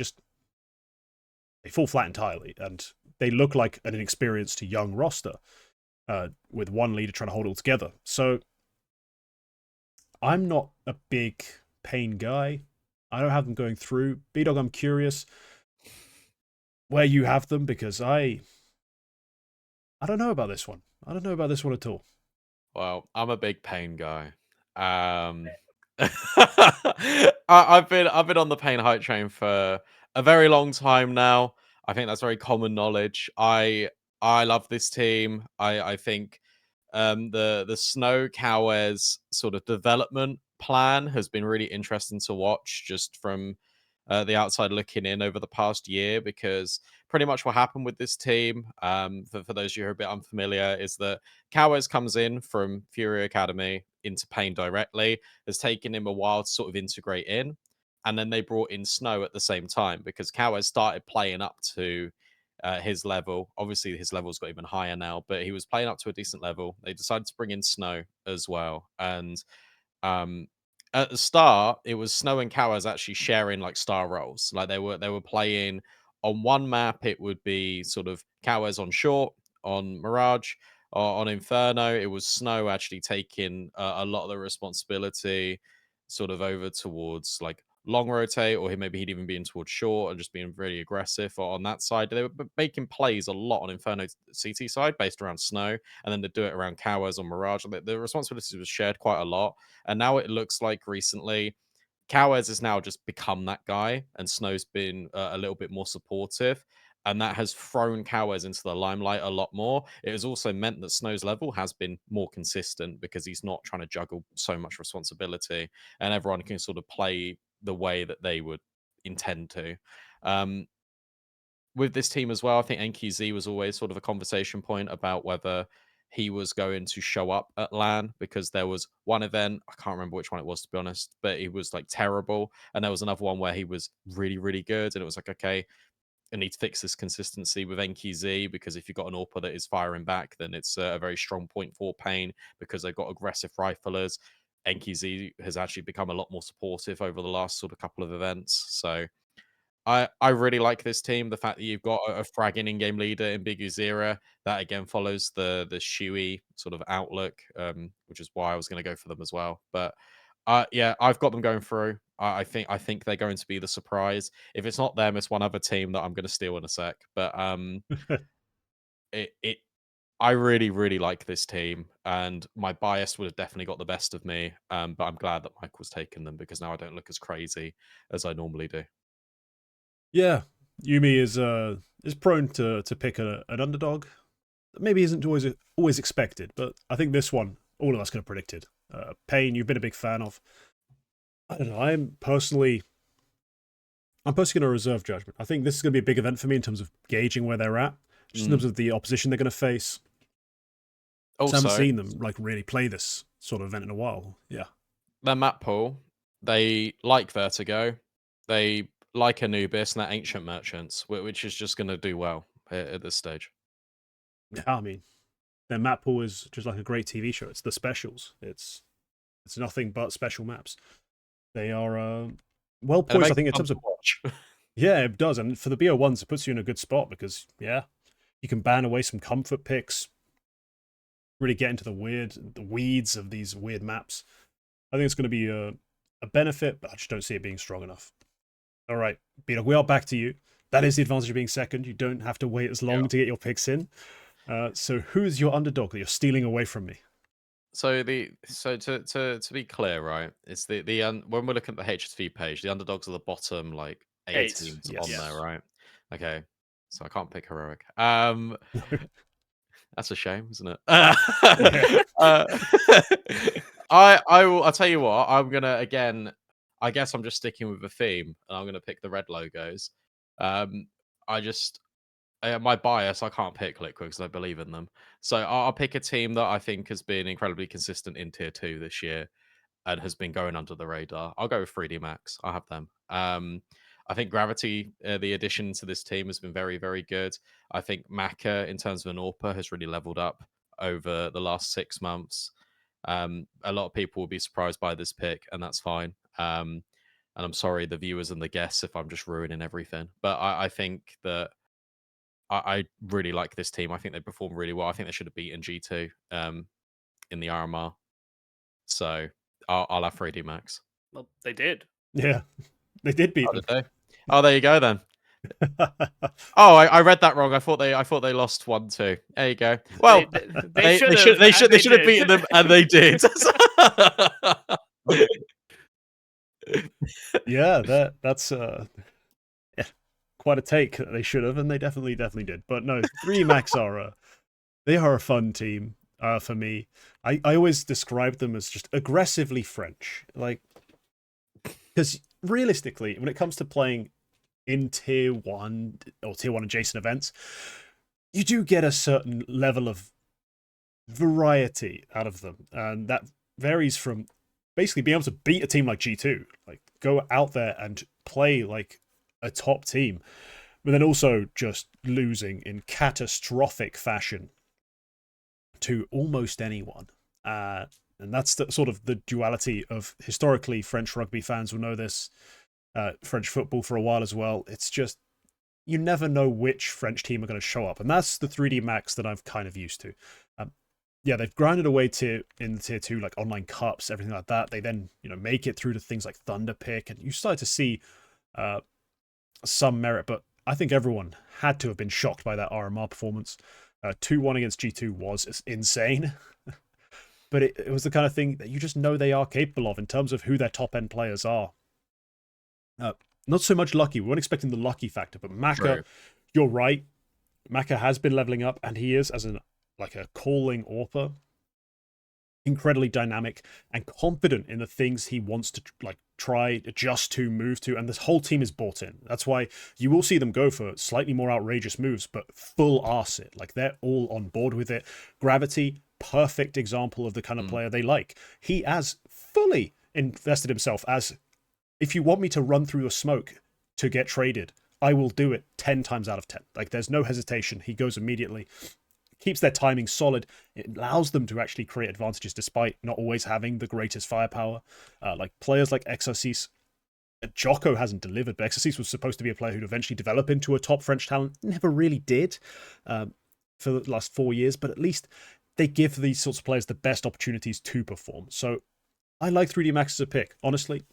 fall flat entirely, and they look like an inexperienced young roster with one leader trying to hold it all together. So I'm not a big Pain guy. I don't have them going through. BDog, I'm curious where you have them, because I don't know about this one. I don't know about this one at all. Well, I'm a big Pain guy. I've been on the Pain hype train for a very long time now. I think that's very common knowledge. I love this team. I think the Snow Kawes sort of development plan has been really interesting to watch, just from the outside looking in over the past year, because pretty much what happened with this team, for those of you who are a bit unfamiliar, is that Kawes comes in from Fury Academy into Pain directly. Has taken him a while to sort of integrate in, and then they brought in Snow at the same time, because Kawes started playing up to his level. Obviously, his level's got even higher now, but he was playing up to a decent level. They decided to bring in Snow as well, and um, at the start, it was Snow and Kawes actually sharing like star roles. Like they were playing on one map. It would be sort of Kawes on short, on Mirage, or on Inferno. It was Snow actually taking a lot of the responsibility, sort of over towards like long rotate, or maybe he'd even be in towards short and just being really aggressive on that side. They were making plays a lot on Inferno CT side based around Snow, and then they do it around Kawes on Mirage. The responsibility was shared quite a lot, and now it looks like recently Kawes has now just become that guy, and Snow's been a little bit more supportive, and that has thrown Kawes into the limelight a lot more. It has also meant that Snow's level has been more consistent, because he's not trying to juggle so much responsibility, and everyone can sort of play the way that they would intend to. With this team as well, I think NQZ was always sort of a conversation point about whether he was going to show up at LAN, because there was one event, I can't remember which one it was, to be honest, but he was like terrible. And there was another one where he was really, really good. And it was like, okay, I need to fix this consistency with NQZ, because if you've got an AWPer that is firing back, then it's a very strong point for Pain, because they've got aggressive riflers. NQZ has actually become a lot more supportive over the last sort of couple of events. So I really like this team. The fact that you've got a fragging in-game leader in Big Uzira, that again follows the Shuey sort of outlook, which is why I was going to go for them as well. But Yeah, I've got them going through. I think they're going to be the surprise. If it's not them, it's one other team that I'm going to steal in a sec. But it I really, really like this team, and my bias would have definitely got the best of me. But I'm glad that Mike was taking them because now I don't look as crazy as I normally do. Yeah, Yumi is prone to pick an underdog. Maybe isn't always expected, but I think this one all of us could have predicted. Payne, you've been a big fan of. I don't know. I'm personally going to reserve judgment. I think this is going to be a big event for me in terms of gauging where they're at, just in terms of the opposition they're going to face. Also, I haven't seen them like really play this sort of event in a while. Yeah, their map pool, they like Vertigo, they like Anubis, and they're Ancient Merchants, which is just going to do well at this stage. yeah. I mean, their map pool is just like a great TV show. It's the specials. It's nothing but special maps. They are well poised, I think, in terms of watch. Yeah, it does. And for the BO1s, it puts you in a good spot because, yeah, you can ban away some comfort picks, really get into the weeds of these weird maps. I think it's going to be a benefit, but I just don't see it being strong enough. All right, BDog, we are back to you. That is the advantage of being second. You don't have to wait as long to get your picks in. So who's your underdog that you're stealing away from me? So to be clear, right? It's the when we're looking at the HSV page, the underdogs are the bottom like 8 teams on there, right? Okay, so I can't pick heroic. That's a shame, isn't it? I'll tell you what. I'm gonna again. I guess I'm just sticking with the theme, and I'm gonna pick the red logos. My bias, I can't pick Liquid because I believe in them. So I'll pick a team that I think has been incredibly consistent in tier 2 this year and has been going under the radar. I'll go with 3D Max. I have them. I think Gravity, the addition to this team, has been very, very good. I think Maka, in terms of an AWPer, has really leveled up over the last 6 months. A lot of people will be surprised by this pick, and that's fine. And I'm sorry, the viewers and the guests, if I'm just ruining everything. But I think that I really like this team. I think they perform really well. I think they should have beaten G2 in the RMR. So I'll have 3D Max. Well, they did. Yeah, they did beat them. them. Oh, there you go then. Oh, I read that wrong. I thought they lost 1-2. There you go. Well, they should have beaten them, and they did. Yeah, that's quite a take. They should have, and they definitely did. But no, 3 Max are they are a fun team for me. I always describe them as just aggressively French, like, because realistically, when it comes to playing in tier 1 or tier 1 adjacent events, you do get a certain level of variety out of them, and that varies from basically being able to beat a team like G2, like go out there and play like a top team, but then also just losing in catastrophic fashion to almost anyone. And that's sort of the duality of, historically, French rugby fans will know this, French football for a while as well. It's just, you never know which French team are going to show up. And that's the 3D Max that I'm kind of used to. Yeah, they've grinded away in the tier 2, like online cups, everything like that. They then, make it through to things like Thunder Pick, and you start to see some merit, but I think everyone had to have been shocked by that RMR performance. 2-1 against G2 was insane, but it was the kind of thing that you just know they are capable of in terms of who their top-end players are. Not so much lucky. We weren't expecting the lucky factor, but Maka, you're right. Maka has been leveling up, and he is, as a calling AWPer, incredibly dynamic and confident in the things he wants to try, adjust to, move to, and this whole team is bought in. That's why you will see them go for slightly more outrageous moves, but full arse it. Like, they're all on board with it. Gravity, perfect example of the kind of player they like. He has fully invested himself as, if you want me to run through your smoke to get traded, I will do it 10 times out of 10. Like, there's no hesitation. He goes immediately. Keeps their timing solid. It allows them to actually create advantages despite not always having the greatest firepower. Like players like Exercice, Jocko hasn't delivered, but Exercice was supposed to be a player who'd eventually develop into a top French talent. Never really did for the last 4 years, but at least they give these sorts of players the best opportunities to perform. So I like 3D Max as a pick, honestly.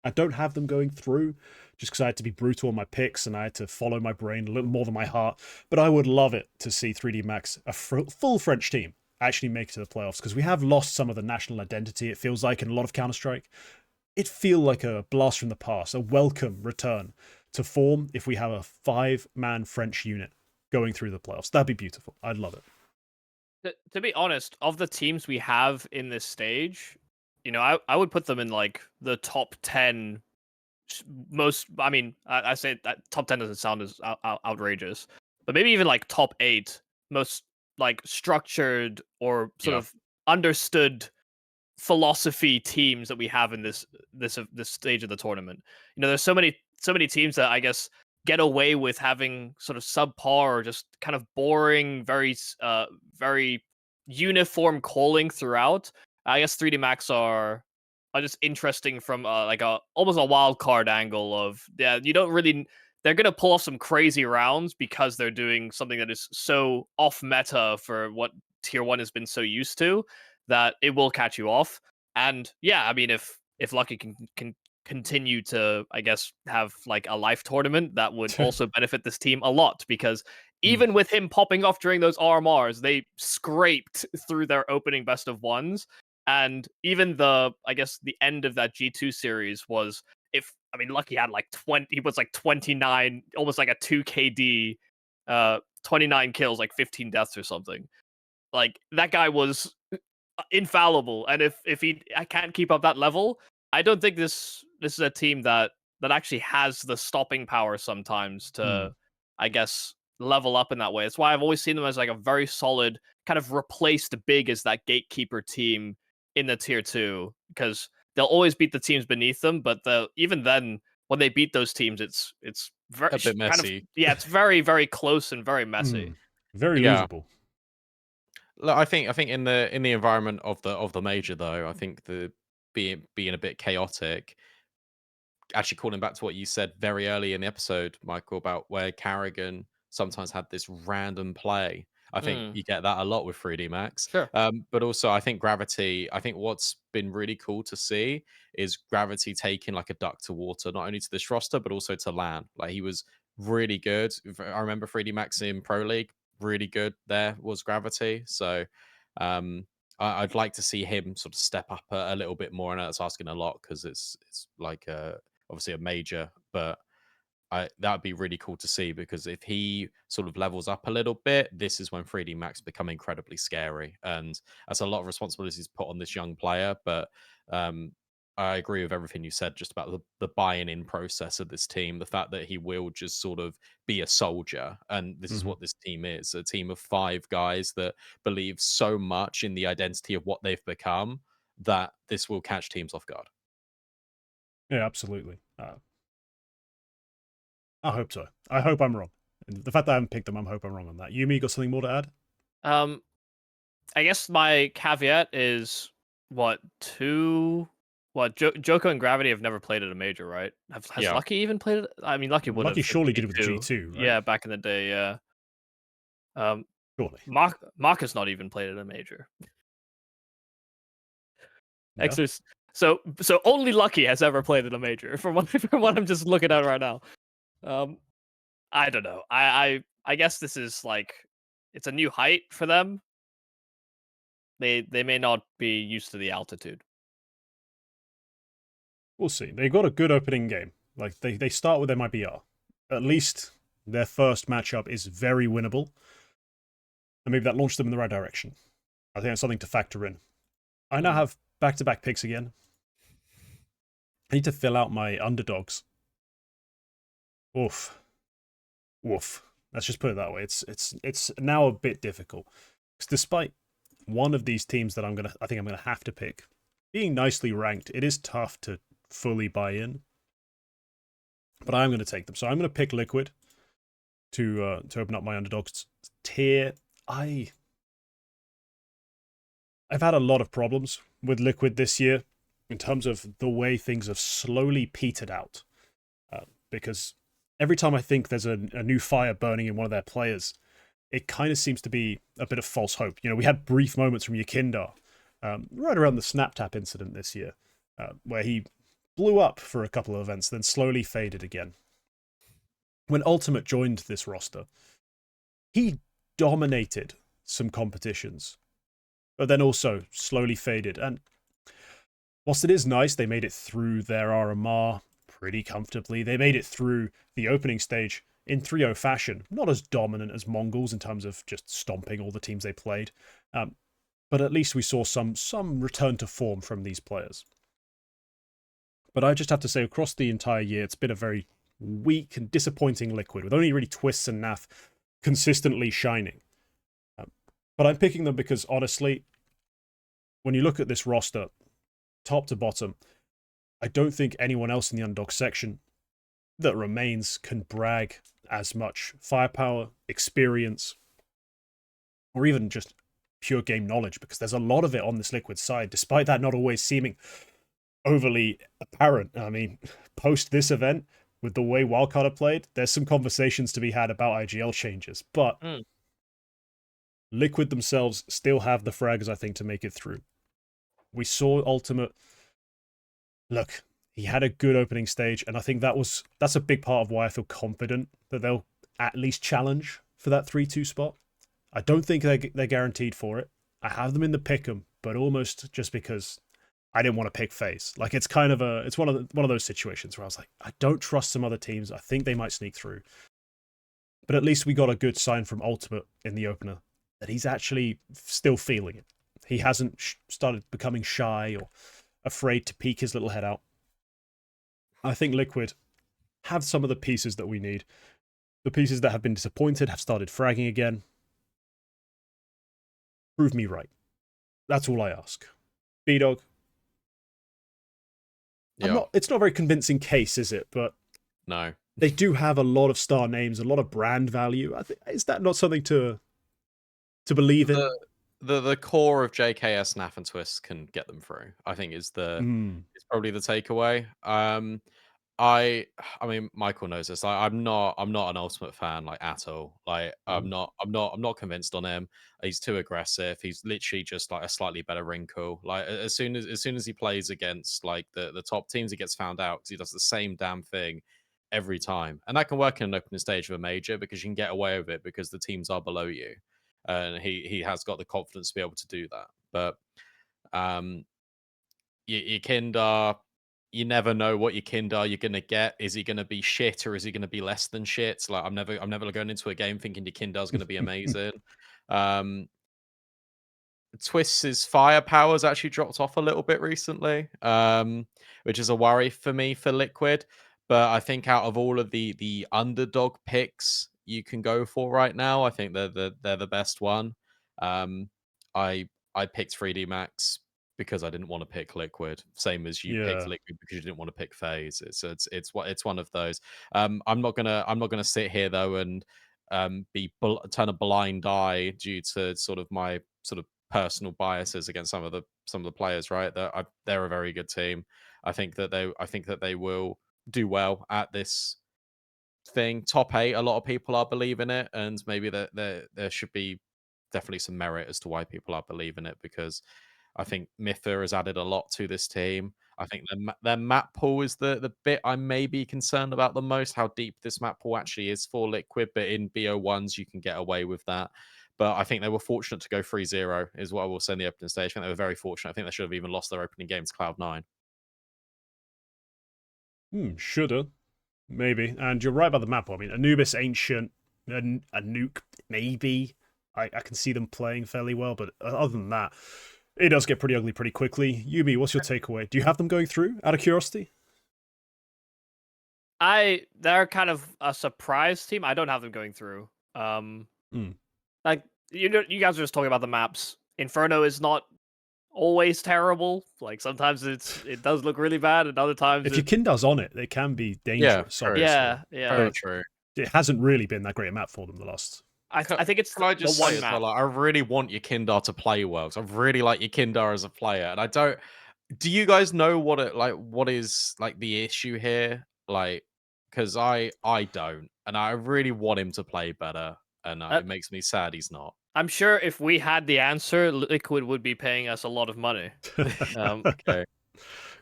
I don't have them going through just because I had to be brutal on my picks and I had to follow my brain a little more than my heart. But I would love it to see 3D Max, a full French team, actually make it to the playoffs because we have lost some of the national identity, it feels like, in a lot of Counter-Strike. It feels like a blast from the past, a welcome return to form if we have a 5-man French unit going through the playoffs. That'd be beautiful. I'd love it. To be honest, of the teams we have in this stage, you know, I would put them in like the top 10 most. I mean, I say that top 10 doesn't sound as outrageous, but maybe even like top 8 most like structured or sort of understood philosophy teams that we have in this stage of the tournament. You know, there's so many teams that I guess get away with having sort of subpar or just kind of boring, very uniform calling throughout. I guess 3D Max are just interesting from like a almost a wild card angle of, yeah, you don't really, they're gonna pull off some crazy rounds because they're doing something that is so off meta for what tier 1 has been so used to, that it will catch you off. And yeah, I mean, if Lucky can continue to, I guess, have like a life tournament, that would also benefit this team a lot, because even with him popping off during those RMRs, they scraped through their opening best of ones. And even the, I guess, the end of that G2 series was, if, I mean, Lucky had like 20, he was like 29, almost like a 2 KD, 29 kills, like 15 deaths or something. Like, that guy was infallible, and if he I can't keep up that level, I don't think this is a team that actually has the stopping power sometimes to, I guess, level up in that way. That's why I've always seen them as like a very solid kind of replaced Big as that gatekeeper team in the tier 2, because they'll always beat the teams beneath them, but even then, when they beat those teams, it's very a bit messy. it's very, very close and very messy. Very losable. Look, I think in the environment of the major, though, I think the being a bit chaotic. Actually, calling back to what you said very early in the episode, Michael, about where Carrigan sometimes had this random play. I think you get that a lot with 3D Max. Sure. But also, I think Gravity. I think what's been really cool to see is Gravity taking like a duck to water, not only to this roster but also to LAN. Like, he was really good. I remember 3D Max in Pro League, really good. There was Gravity. So I'd like to see him sort of step up a little bit more. I know that's asking a lot because it's like obviously a major, but that'd be really cool to see, because if he sort of levels up a little bit, this is when 3D Max become incredibly scary, and that's a lot of responsibilities put on this young player. But I agree with everything you said just about the buying in process of this team, the fact that he will just sort of be a soldier, and this is what this team is, a team of 5 guys that believe so much in the identity of what they've become that this will catch teams off guard. Yeah, absolutely. I hope so. I hope I'm wrong. The fact that I haven't picked them, I hope I'm wrong on that. Yumi, got something more to add? I guess my caveat is Joko and Gravity have never played at a major, right? Has Lucky even played it? I mean, Lucky would have. Lucky surely did it with G2, right? Yeah, back in the day, yeah. Surely. Mark has not even played at a major. Yeah. So only Lucky has ever played at a major, from what I'm just looking at right now. I don't know. I guess this is like, it's a new height for them. They may not be used to the altitude. We'll see. They got a good opening game. Like, they start with MIBR. At least their first matchup is very winnable. And maybe that launched them in the right direction. I think that's something to factor in. I now have back-to-back picks again. I need to fill out my underdogs. Oof. Let's just put it that way. It's now a bit difficult. Because despite one of these teams that I think I'm gonna have to pick being nicely ranked, it is tough to fully buy in. But I'm gonna take them. So I'm gonna pick Liquid to open up my underdogs tier. I've had a lot of problems with Liquid this year in terms of the way things have slowly petered out. Because every time I think there's a new fire burning in one of their players, it kind of seems to be a bit of false hope. You know, we had brief moments from Yakinda right around the SnapTap incident this year, where he blew up for a couple of events, then slowly faded again. When Ultimate joined this roster, he dominated some competitions, but then also slowly faded. And whilst it is nice, they made it through their RMR pretty comfortably. They made it through the opening stage in 3-0 fashion, not as dominant as Mongolz in terms of just stomping all the teams they played, but at least we saw some return to form from these players. But I just have to say, across the entire year, it's been a very weak and disappointing Liquid, with only really Twists and NAF consistently shining. But I'm picking them because, honestly, when you look at this roster, top to bottom, I don't think anyone else in the underdog section that remains can brag as much firepower, experience, or even just pure game knowledge, because there's a lot of it on this Liquid side, despite that not always seeming overly apparent. I mean, post this event, with the way Wildcard are played, there's some conversations to be had about IGL changes, but Liquid themselves still have the frags, I think, to make it through. We saw Ultimate. Look, he had a good opening stage, and I think that's a big part of why I feel confident that they'll at least challenge for that 3-2 spot. I don't think they're guaranteed for it. I have them in the pick'em, but almost just because I didn't want to pick FaZe. Like, it's kind of it's one of those situations where I was like, I don't trust some other teams. I think they might sneak through. But at least we got a good sign from Ultimate in the opener that he's actually still feeling it. He hasn't started becoming shy or afraid to peek his little head out. I think Liquid have some of the pieces that we need. The pieces that have been disappointed have started fragging again. Prove me right. That's all I ask. BDog. Yeah. It's not a very convincing case, is it? But no, they do have a lot of star names, a lot of brand value. Is that not something to believe in? The core of JKS, NAF, and Twist can get them through, I think, is probably the takeaway. I mean, Michael knows this. I'm not an Ultimate fan, like, at all. Like, I'm not convinced on him. He's too aggressive. He's literally just like a slightly better wrinkle. Like, as soon as he plays against like the top teams, he gets found out because he does the same damn thing every time. And that can work in an opening stage of a major because you can get away with it because the teams are below you, and he has got the confidence to be able to do that. But your Kindar, you never know what your Kindar you're gonna get. Is he gonna be shit or is he gonna be less than shit? Like, I'm never going into a game thinking your Kindar's gonna be amazing. Twist's firepower's actually dropped off a little bit recently, which is a worry for me for Liquid. But I think out of all of the underdog picks you can go for right now, I think they're the best one. I picked 3D Max because I didn't want to pick Liquid, same as you picked Liquid because you didn't want to pick FaZe. It's one of those. I'm not gonna sit here though and turn a blind eye due to sort of my sort of personal biases against some of the players. Right, they're a very good team. I think that they will do well at this thing. Top 8, a lot of people are believing it, and maybe there should be definitely some merit as to why people are believing it, because I think Mytha has added a lot to this team. I think their map pool is the bit I may be concerned about the most, how deep this map pool actually is for Liquid, but in BO1s you can get away with that. But I think they were fortunate to go 3-0, is what I will say in the opening stage. I think they were very fortunate. I think they should have even lost their opening game to Cloud9. Shoulda. Maybe. And you're right about the map. I mean, Anubis, Ancient, a Nuke, maybe. I can see them playing fairly well, but other than that, it does get pretty ugly pretty quickly. Yubi, what's your takeaway? Do you have them going through, out of curiosity? They're kind of a surprise team. I don't have them going through. Like, you guys are just talking about the maps. Inferno is not always terrible. Like, sometimes it does look really bad, and other times if your Kindar's on it, they can be dangerous. Yeah, Very true. It hasn't really been that great a map for them the last. I think it's Can I just say as well, like, I really want your Kindar to play well. So I really like your Kindar as a player, and I don't. Do you guys know what is like the issue here? Like, because I don't, and I really want him to play better, and it makes me sad he's not. I'm sure if we had the answer, Liquid would be paying us a lot of money. Okay.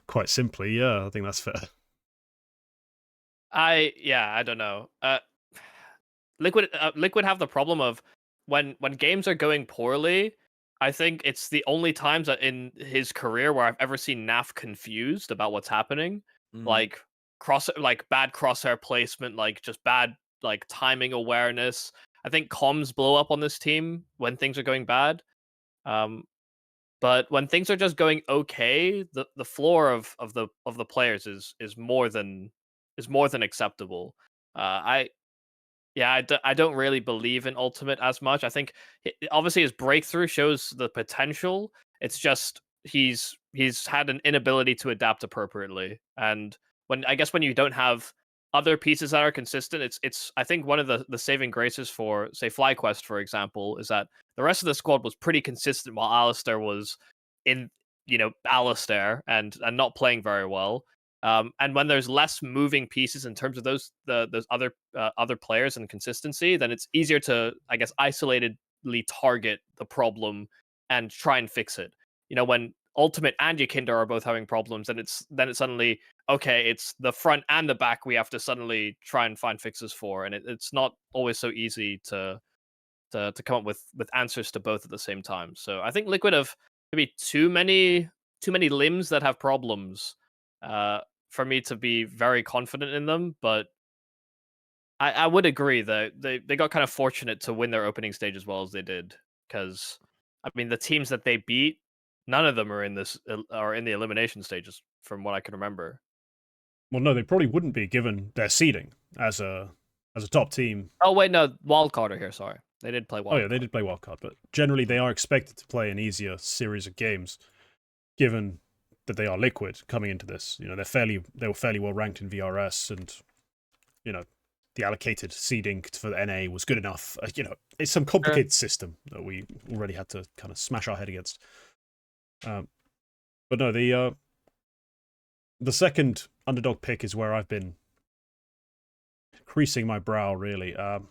Quite simply, yeah, I think that's fair. I don't know. Liquid have the problem of when games are going poorly. I think it's the only times that in his career where I've ever seen Naf confused about what's happening, Mm. like bad crosshair placement, like just bad like timing awareness. I think comms blow up on this team when things are going bad. Um, but when things are just going okay, the floor of the players is more than acceptable. I Yeah, I don't really believe in Ultimate as much. I think obviously his breakthrough shows the potential. It's just he's had an inability to adapt appropriately. And when you don't have other pieces that are consistent, it's I think one of the saving graces for say FlyQuest, for example, is that the rest of the squad was pretty consistent while Alistair was in Alistair and not playing very well. And when there's less moving pieces in terms of those other players and consistency, then it's easier to, I guess, isolatedly target the problem and try and fix it. When Ultimate and Yakinder are both having problems, then it's suddenly okay. It's the front and the back we have to suddenly try and find fixes for, and it's not always so easy to come up with answers to both at the same time. So I think Liquid have maybe too many limbs that have problems. For me to be very confident in them, but I would agree that they got kind of fortunate to win their opening stage as well as they did, because I mean the teams that they beat, none of them are in the elimination stages from what I can remember. Well, no, they probably wouldn't be given their seeding as a top team. Oh wait, no, wildcard are here. Sorry, they did play wildcard. Oh yeah, they did play wildcard, but generally they are expected to play an easier series of games, given that they are Liquid coming into this. They were fairly well ranked in VRS, and the allocated seeding for the NA was good enough. It's some complicated system that we already had to kind of smash our head against. But no, the second underdog pick is where I've been creasing my brow, really. So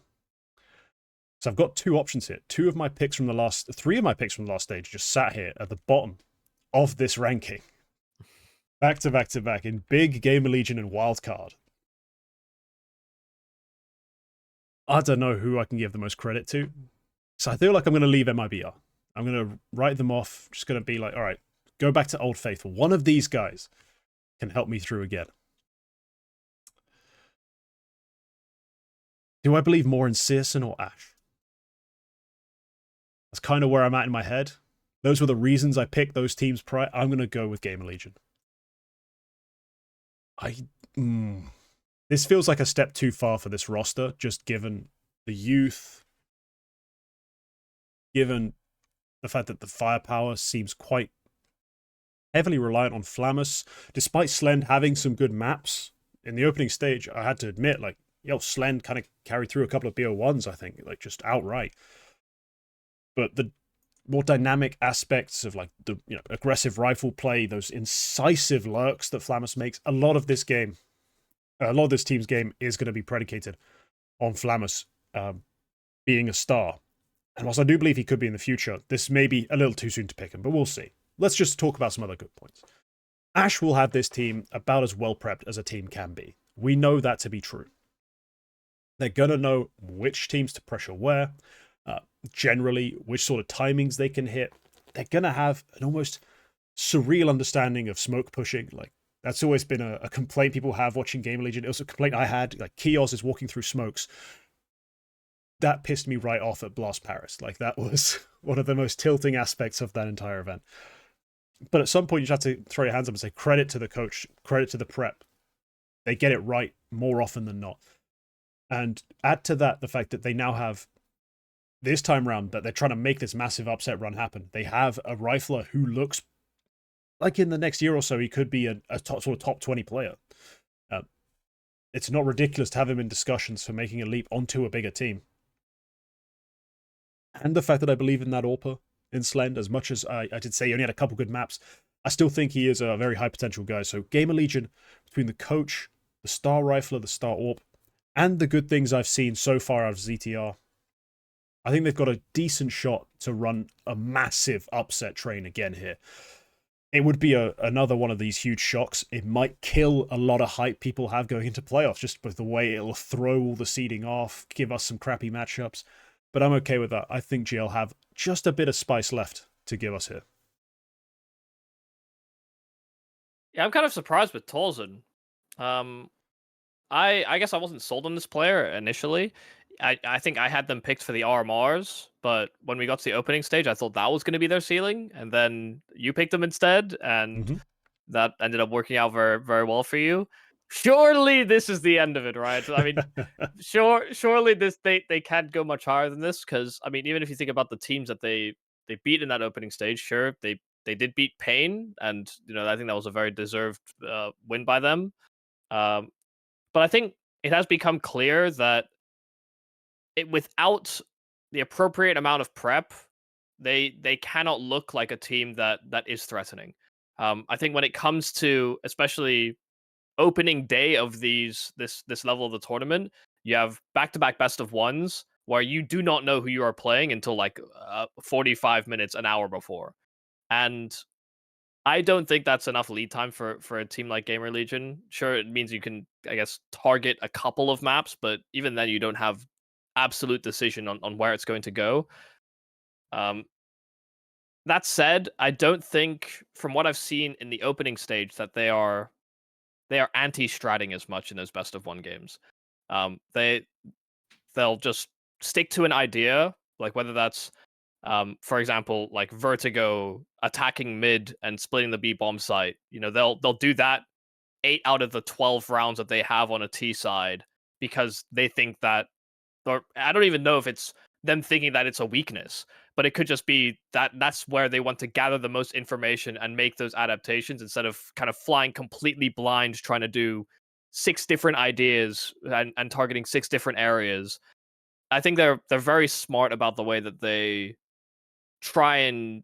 I've got two options here. Three of my picks from the last stage just sat here at the bottom of this ranking. Back to back to back in Big, GamerLegion, and Wildcard. I don't know who I can give the most credit to. So I feel like I'm going to leave MIBR. I'm going to write them off. Just going to be like, all right, go back to Old Faithful. One of these guys can help me through again. Do I believe more in Searson or Ash? That's kind of where I'm at in my head. Those were the reasons I picked those teams prior. I'm going to go with GamerLegion. This feels like a step too far for this roster, just given the youth, given the fact that the firepower seems quite heavily reliant on Flamus. Despite Slend having some good maps in the opening stage, I had to admit, like, Slend kind of carried through a couple of BO1s, I think, like, just outright. But the more dynamic aspects of, like, the aggressive rifle play, those incisive lurks that Flamus makes, a lot of this team's game is going to be predicated on Flamus being a star. And whilst I do believe he could be in the future, this may be a little too soon to pick him, but we'll see. Let's just talk about some other good points. Ash will have this team about as well prepped as a team can be. We know that to be true. They're going to know which teams to pressure where, generally which sort of timings they can hit. They're going to have an almost surreal understanding of smoke pushing. Like, that's always been a complaint people have watching GamerLegion. It was a complaint I had. Like, Kios is walking through smokes. That pissed me right off at Blast Paris. Like, that was one of the most tilting aspects of that entire event. But at some point, you just have to throw your hands up and say, credit to the coach, credit to the prep. They get it right more often than not. And add to that the fact that they now have, this time round, that they're trying to make this massive upset run happen. They have a rifler who looks like in the next year or so, he could be a sort of top 20 player. It's not ridiculous to have him in discussions for making a leap onto a bigger team. And the fact that I believe in that AWPer in Slend, as much as I did say he only had a couple good maps, I still think he is a very high potential guy. So GamerLegion, between the coach, the star rifler, the star AWP, and the good things I've seen so far out of ZTR, I think they've got a decent shot to run a massive upset train again here. It would be another one of these huge shocks. It might kill a lot of hype people have going into playoffs, just with the way it'll throw all the seeding off, give us some crappy matchups. But I'm okay with that. I think GL have just a bit of spice left to give us here. Yeah, I'm kind of surprised with Torzen. I guess I wasn't sold on this player initially. I think I had them picked for the RMRs, but when we got to the opening stage, I thought that was going to be their ceiling, and then you picked them instead, and that ended up working out very, very well for you. Surely this is the end of it, right? I mean, surely they can't go much higher than this, because I mean, even if you think about the teams that they beat in that opening stage, sure, they did beat Pain, and I think that was a very deserved win by them. But I think it has become clear that without the appropriate amount of prep, they cannot look like a team that is threatening. I think when it comes to especially opening day of this level of the tournament, you have back-to-back best of ones where you do not know who you are playing until like 45 minutes, an hour before. And I don't think that's enough lead time for a team like GamerLegion. Sure, it means you can, I guess, target a couple of maps, but even then you don't have absolute decision on where it's going to go. That said, I don't think, from what I've seen in the opening stage, that they are anti-stratting as much in those best of one games. They'll just stick to an idea, like whether that's for example, like Vertigo attacking mid and splitting the B bomb site. They'll do that 8 out of the 12 rounds that they have on a T side because they think that, or I don't even know if it's them thinking that it's a weakness, but it could just be that that's where they want to gather the most information and make those adaptations instead of kind of flying completely blind, trying to do 6 different ideas and targeting 6 different areas. I think they're very smart about the way that they try and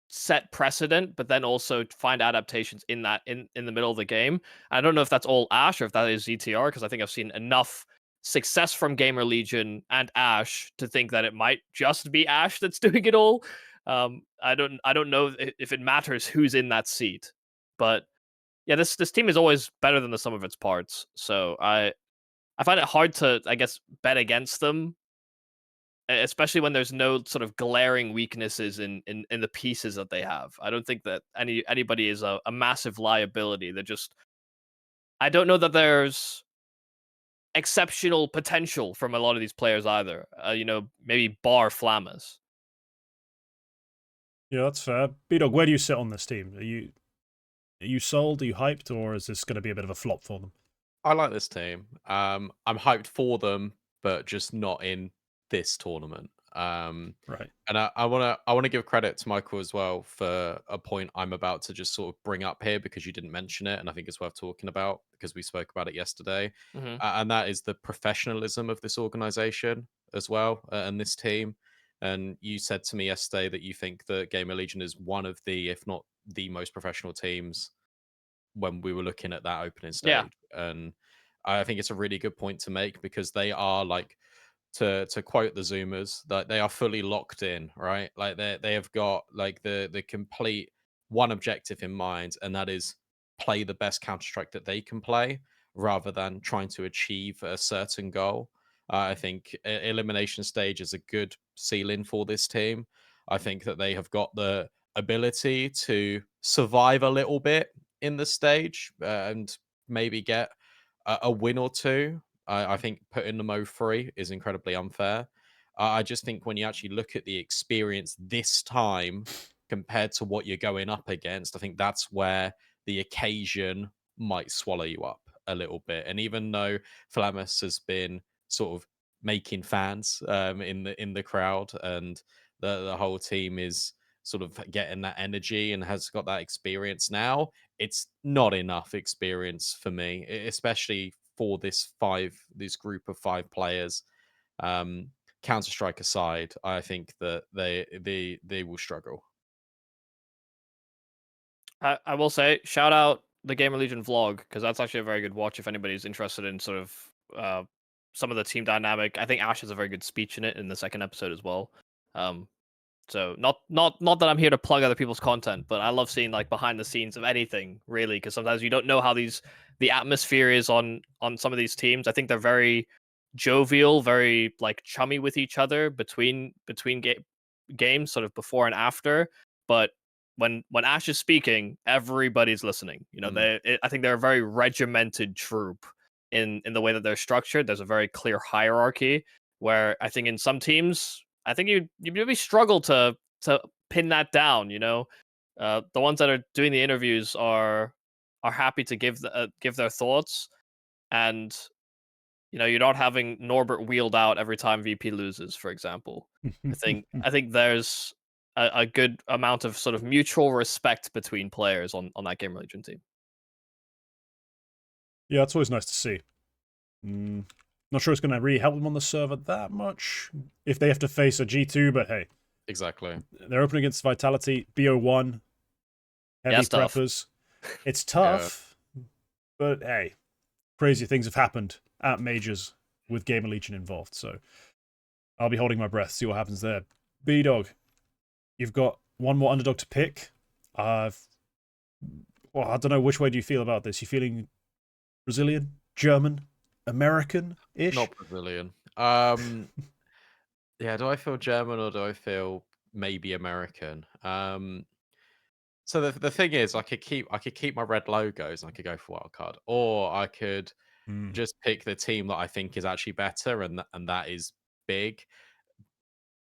set precedent, but then also find adaptations in the middle of the game. I don't know if that's all Ash or if that is ZTR, because I think I've seen enough success from GamerLegion and Ash to think that it might just be Ash that's doing it all. I don't know if it matters who's in that seat, but yeah, this team is always better than the sum of its parts. So I find it hard to, I guess, bet against them, especially when there's no sort of glaring weaknesses in the pieces that they have. I don't think that anybody is a massive liability. They're just, I don't know that there's exceptional potential from a lot of these players either. Maybe bar Flammas. Yeah, that's fair. BDog, where do you sit on this team? Are you sold? Are you hyped? Or is this going to be a bit of a flop for them? I like this team. I'm hyped for them, but just not in this tournament. Right. And I wanna give credit to Michael as well for a point I'm about to just sort of bring up here because you didn't mention it, and I think it's worth talking about because we spoke about it yesterday. And that is the professionalism of this organization as well, and this team. And you said to me yesterday that you think that GamerLegion is one of the, if not the most professional teams when we were looking at that opening Yeah. stage. And I think it's a really good point to make because they are like, to quote the Zoomers, that they are fully locked in, right? Like they have got like the complete one objective in mind, and that is play the best Counter-Strike that they can play rather than trying to achieve a certain goal. I think elimination stage is a good ceiling for this team. I think that they have got the ability to survive a little bit in the stage and maybe get a win or two. I think putting the MOUZ is incredibly unfair. I just think when you actually look at the experience this time compared to what you're going up against, I think that's where the occasion might swallow you up a little bit. And even though Flamus has been sort of making fans in the crowd, and the whole team is sort of getting that energy and has got that experience now, it's not enough experience for me, especially for this group of 5 players. Counter Strike aside, I think that they will struggle. I will say, shout out the GamerLegion vlog, because that's actually a very good watch if anybody's interested in sort of some of the team dynamic. I think Ash has a very good speech in it in the second episode as well. So not that I'm here to plug other people's content, but I love seeing like behind the scenes of anything really, because sometimes you don't know how the atmosphere is on some of these teams. I think they're very jovial, very like chummy with each other between games, sort of before and after. But when Ash is speaking, everybody's listening. You know, I think they're a very regimented troop in the way that they're structured. There's a very clear hierarchy where I think in some teams, I think you maybe struggle to pin that down. You know, the ones that are doing the interviews are happy to give their thoughts, and you know, you're not having Norbert wheeled out every time VP loses, for example. I think there's a good amount of sort of mutual respect between players on that GamerLegion team. Yeah, it's always nice to see. Not sure it's going to really help them on the server that much if they have to face a G2, but hey. Exactly. They're opening against Vitality, BO1, heavy preppers. It's tough, but hey, crazy things have happened at majors with GamerLegion involved, so I'll be holding my breath, see what happens there. BDog, you've got one more underdog to pick. Well, I don't know, which way do you feel about this? You feeling Brazilian, German, American-ish? Not Brazilian. Yeah, do I feel German or do I feel maybe American? So the thing is, I could keep my red logos and I could go for wildcard, or I could just pick the team that I think is actually better, and that is big.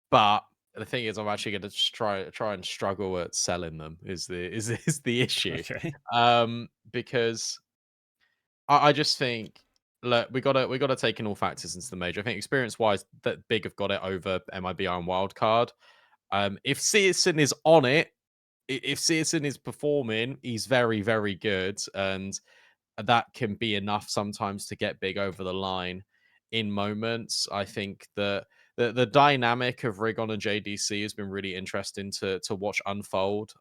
But the thing is, I'm actually going to try and struggle at selling them. Is the issue? Okay. Because I just think, look, we gotta take in all factors into the major. I think experience wise, that Big have got it over MIBI on wildcard. If Searson is on it, if Searson is performing, he's very, very good, and that can be enough sometimes to get Big over the line in moments. I think that the dynamic of Rigon and JDC has been really interesting to watch unfold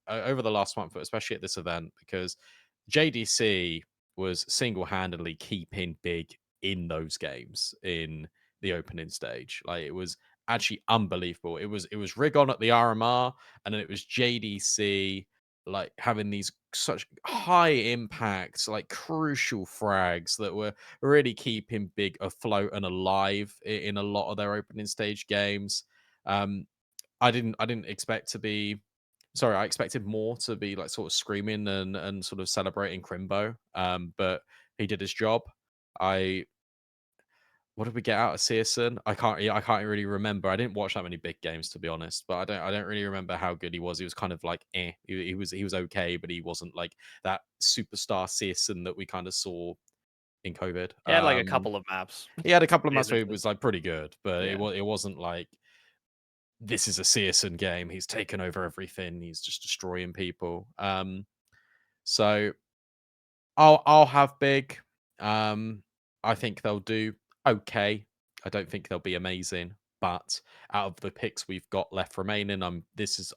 over the last month, especially at this event, because JDC was single-handedly keeping Big in those games in the opening stage. Like, it was actually unbelievable. It was Rigon at the RMR, and then it was JDC like having these such high impacts, like crucial frags that were really keeping Big afloat and alive in a lot of their opening stage games. I didn't expect to be sorry, I expected more to be like sort of screaming and sort of celebrating Crimbo. But he did his job. What did we get out of Searson? I can't really remember. I didn't watch that many big games, to be honest, but I don't really remember how good he was. He was kind of like he was okay, but he wasn't like that superstar Searson that we kind of saw in COVID. He had like a couple of maps. He had a couple of maps where he was like pretty good, but Yeah. it wasn't like this is a Searson game. He's taken over everything. He's just destroying people. So I'll have Big. I think they'll do okay. I don't think they'll be amazing, but out of the picks we've got left remaining,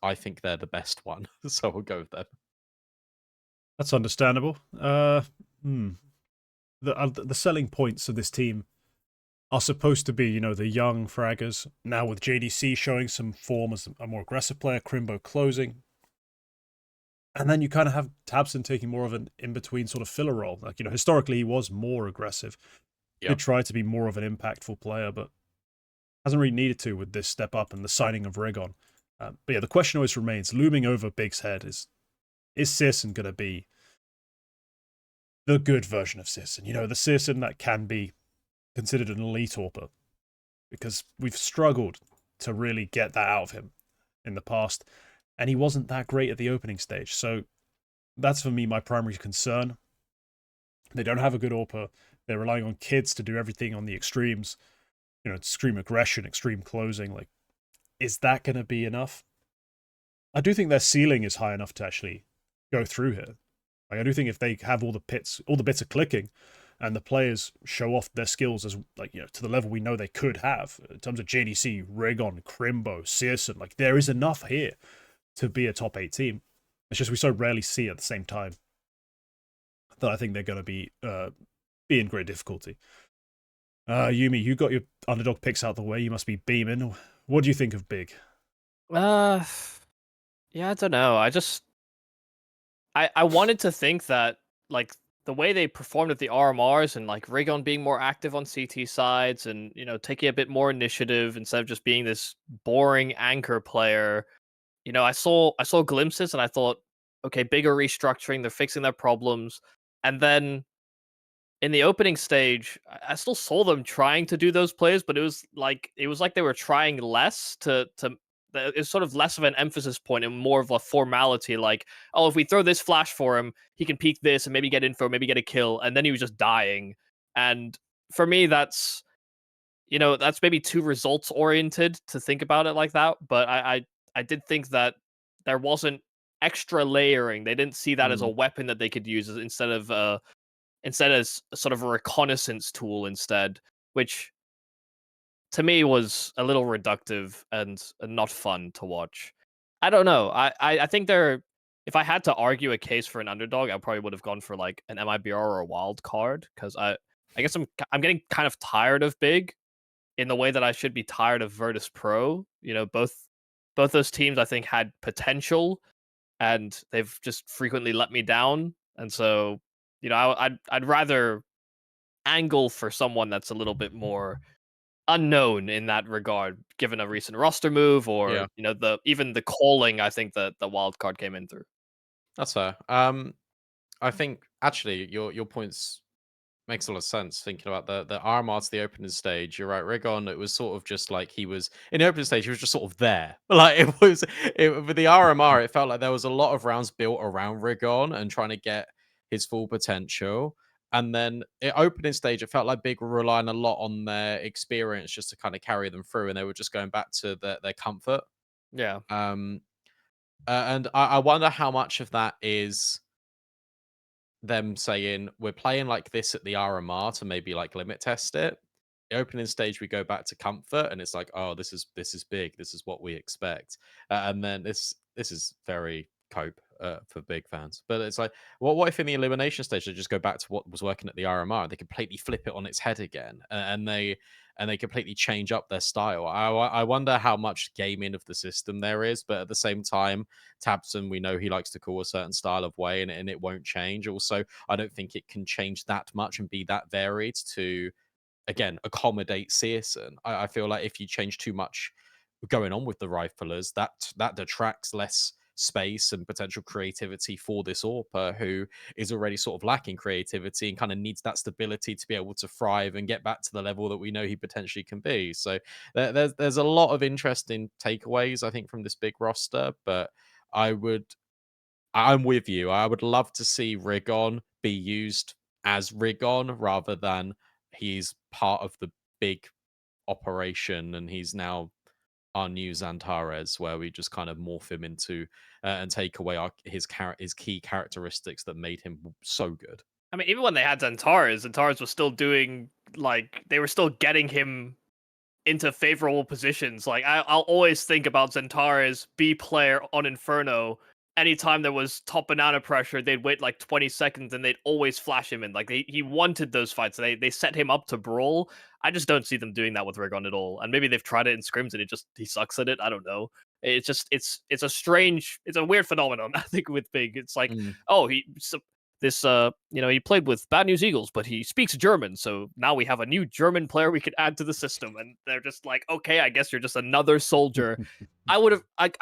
I think they're the best one. So we'll go with them. That's understandable. The selling points of this team are supposed to be, you know, the young fraggers. Now with JDC showing some form as a more aggressive player, Crimbo closing. And then you kind of have Tabson taking more of an in-between sort of filler role. Like, you know, historically he was more aggressive. He did try to be more of an impactful player, but hasn't really needed to with this step up and the signing of Rigon. But yeah, the question always remains, looming over Big's head is Searson going to be the good version of Searson? You know, the Searson that can be considered an elite AWPer, because we've struggled to really get that out of him in the past, and he wasn't that great at the opening stage. So that's for me my primary concern. They don't have a good AWPer. They're relying on kids to do everything on the extremes. You know, extreme aggression, extreme closing. Like, is that going to be enough? I do think their ceiling is high enough to actually go through here. Like, I do think if they have all the bits are clicking, and the players show off their skills as, like, you know, to the level we know they could have in terms of JDC, Rigon, Crimbo, Searson, like, there is enough here to be a top 8 team. It's just we so rarely see it at the same time that I think they're going to be in great difficulty. Yumi, you got your underdog picks out the way. You must be beaming. What do you think of Big? Uh, yeah, I don't know. I wanted to think that like the way they performed at the RMRs and like Rigon being more active on CT sides and taking a bit more initiative instead of just being this boring anchor player. I saw glimpses and I thought, okay, bigger restructuring, they're fixing their problems. And then in the opening stage, I still saw them trying to do those plays, but it was like they were trying less it's sort of less of an emphasis point and more of a formality. Like, oh, if we throw this flash for him, he can peek this and maybe get info, maybe get a kill, and then he was just dying. And for me, that's maybe too results oriented to think about it like that. But I did think that there wasn't extra layering. They didn't see that as a weapon that they could use instead as sort of a reconnaissance tool instead, which to me was a little reductive and not fun to watch. I don't know. I think if I had to argue a case for an underdog, I probably would have gone for like an MIBR or a wild card because I guess I'm getting kind of tired of Big in the way that I should be tired of Virtus Pro. Both those teams I think had potential and they've just frequently let me down. And so, I'd rather angle for someone that's a little bit more unknown in that regard, given a recent roster move or Yeah, even the calling. I think that the wild card came in through. that's fair. I think actually your points makes a lot of sense thinking about the RMR to the opening stage. You're right, Rigon. It was sort of just like he was in the opening stage. He was just sort of there. Like with the RMR, it felt like there was a lot of rounds built around Rigon and trying to get his full potential. And then opening stage, it felt like Big were relying a lot on their experience just to kind of carry them through, and they were just going back to their comfort. Yeah. Um, and I wonder how much of that is them saying we're playing like this at the RMR to maybe like limit test it. The opening stage we go back to comfort and it's like, oh, this is big, this is what we expect. And then this is very cope for Big fans, but it's like, what if in the elimination stage they just go back to what was working at the RMR, they completely flip it on its head again, and they completely change up their style. I wonder how much gaming of the system there is, but at the same time, Tabson, we know he likes to call a certain style of way, and it won't change. Also, I don't think it can change that much and be that varied to, again, accommodate Searson. I feel like if you change too much going on with the riflers, that detracts less space and potential creativity for this AWPer, who is already sort of lacking creativity and kind of needs that stability to be able to thrive and get back to the level that we know he potentially can be. So there's a lot of interesting takeaways, I think, from this big roster, but I'm with you. I would love to see Rigon be used as Rigon rather than he's part of the big operation and he's now our new Xantares, where we just kind of morph him into and take away his key characteristics that made him so good. I mean, even when they had Xantares was still doing like they were still getting him into favorable positions. Like I'll always think about Xantares B player on Inferno. Anytime there was top banana pressure, they'd wait like 20 seconds and they'd always flash him in. Like he wanted those fights. They set him up to brawl. I just don't see them doing that with Rigon at all. And maybe they've tried it in scrims and he sucks at it. I don't know. It's just it's a weird phenomenon. I think with Big, it's like, oh, he played with Bad News Eagles, but he speaks German, so now we have a new German player we could add to the system. And they're just like, okay, I guess you're just another soldier. I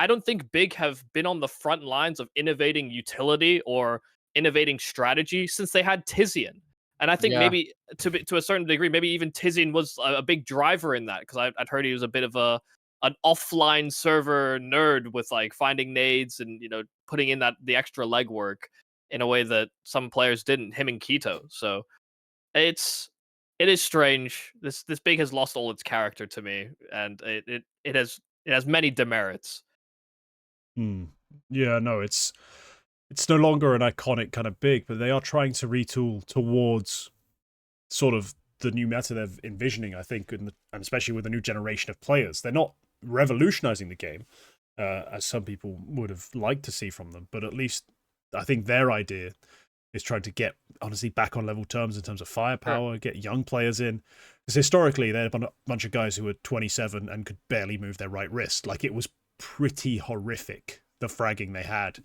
don't think Big have been on the front lines of innovating utility or innovating strategy since they had Tizian. And I think maybe to a certain degree, maybe even Tizian was a big driver in that, because I'd heard he was a bit of an offline server nerd with like finding nades and putting in the extra legwork in a way that some players didn't, him and Keto. So it is strange. This Big has lost all its character to me, and it has many demerits. Yeah, no, it's no longer an iconic kind of Big, but they are trying to retool towards sort of the new meta they're envisioning, I think, and especially with the new generation of players. They're not revolutionizing the game, as some people would have liked to see from them, but at least I think their idea is trying to get honestly back on level terms in terms of firepower, get young players in. Because historically, they had a bunch of guys who were 27 and could barely move their right wrist. Like, it was pretty horrific, the fragging they had.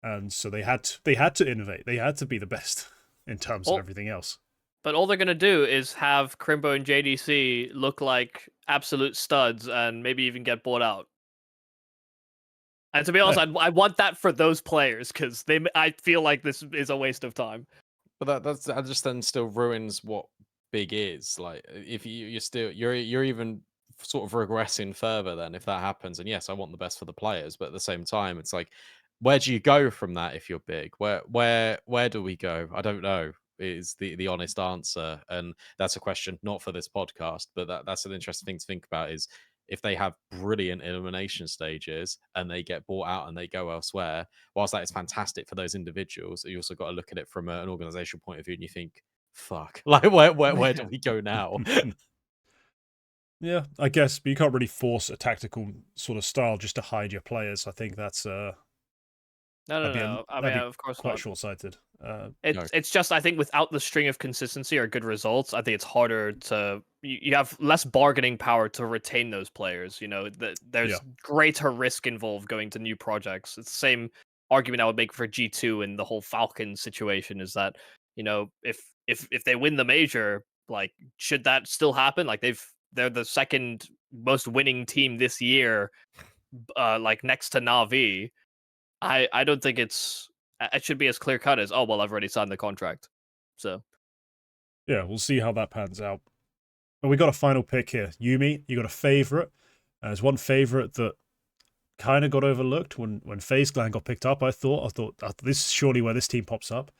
And so they had to innovate. They had to be the best in terms of everything else. But all they're going to do is have Crimbo and JDC look like absolute studs and maybe even get bought out. And to be honest, I want that for those players because I feel like this is a waste of time. But that just then still ruins what big is. Like, if you're even sort of regressing further then if that happens. And yes, I want the best for the players, but at the same time, it's like, where do you go from that if you're big? Where do we go? I don't know. Is the honest answer, and that's a question not for this podcast, but that's an interesting thing to think about. Is if they have brilliant elimination stages and they get bought out and they go elsewhere, whilst that is fantastic for those individuals, you also got to look at it from an organizational point of view, and you think, "Fuck, like where do we go now?" Yeah, I guess, but you can't really force a tactical sort of style just to hide your players. I think that's No. I mean, of course quite not. short-sighted. It's just, I think without the string of consistency or good results, I think it's harder to you have less bargaining power to retain those players. You know, there's greater risk involved going to new projects. It's the same argument I would make for G2 and the whole Falcon situation. Is that, you know, if they win the major, like, should that still happen? Like, they're the second most winning team this year, like next to NAVI. I don't think it should be as clear cut as, oh well, I've already signed the contract. So yeah, we'll see how that pans out. But we got a final pick here. Yumi, you got a favorite. There's one favorite that kind of got overlooked when FaZe Clan got picked up. I thought this is surely where this team pops up.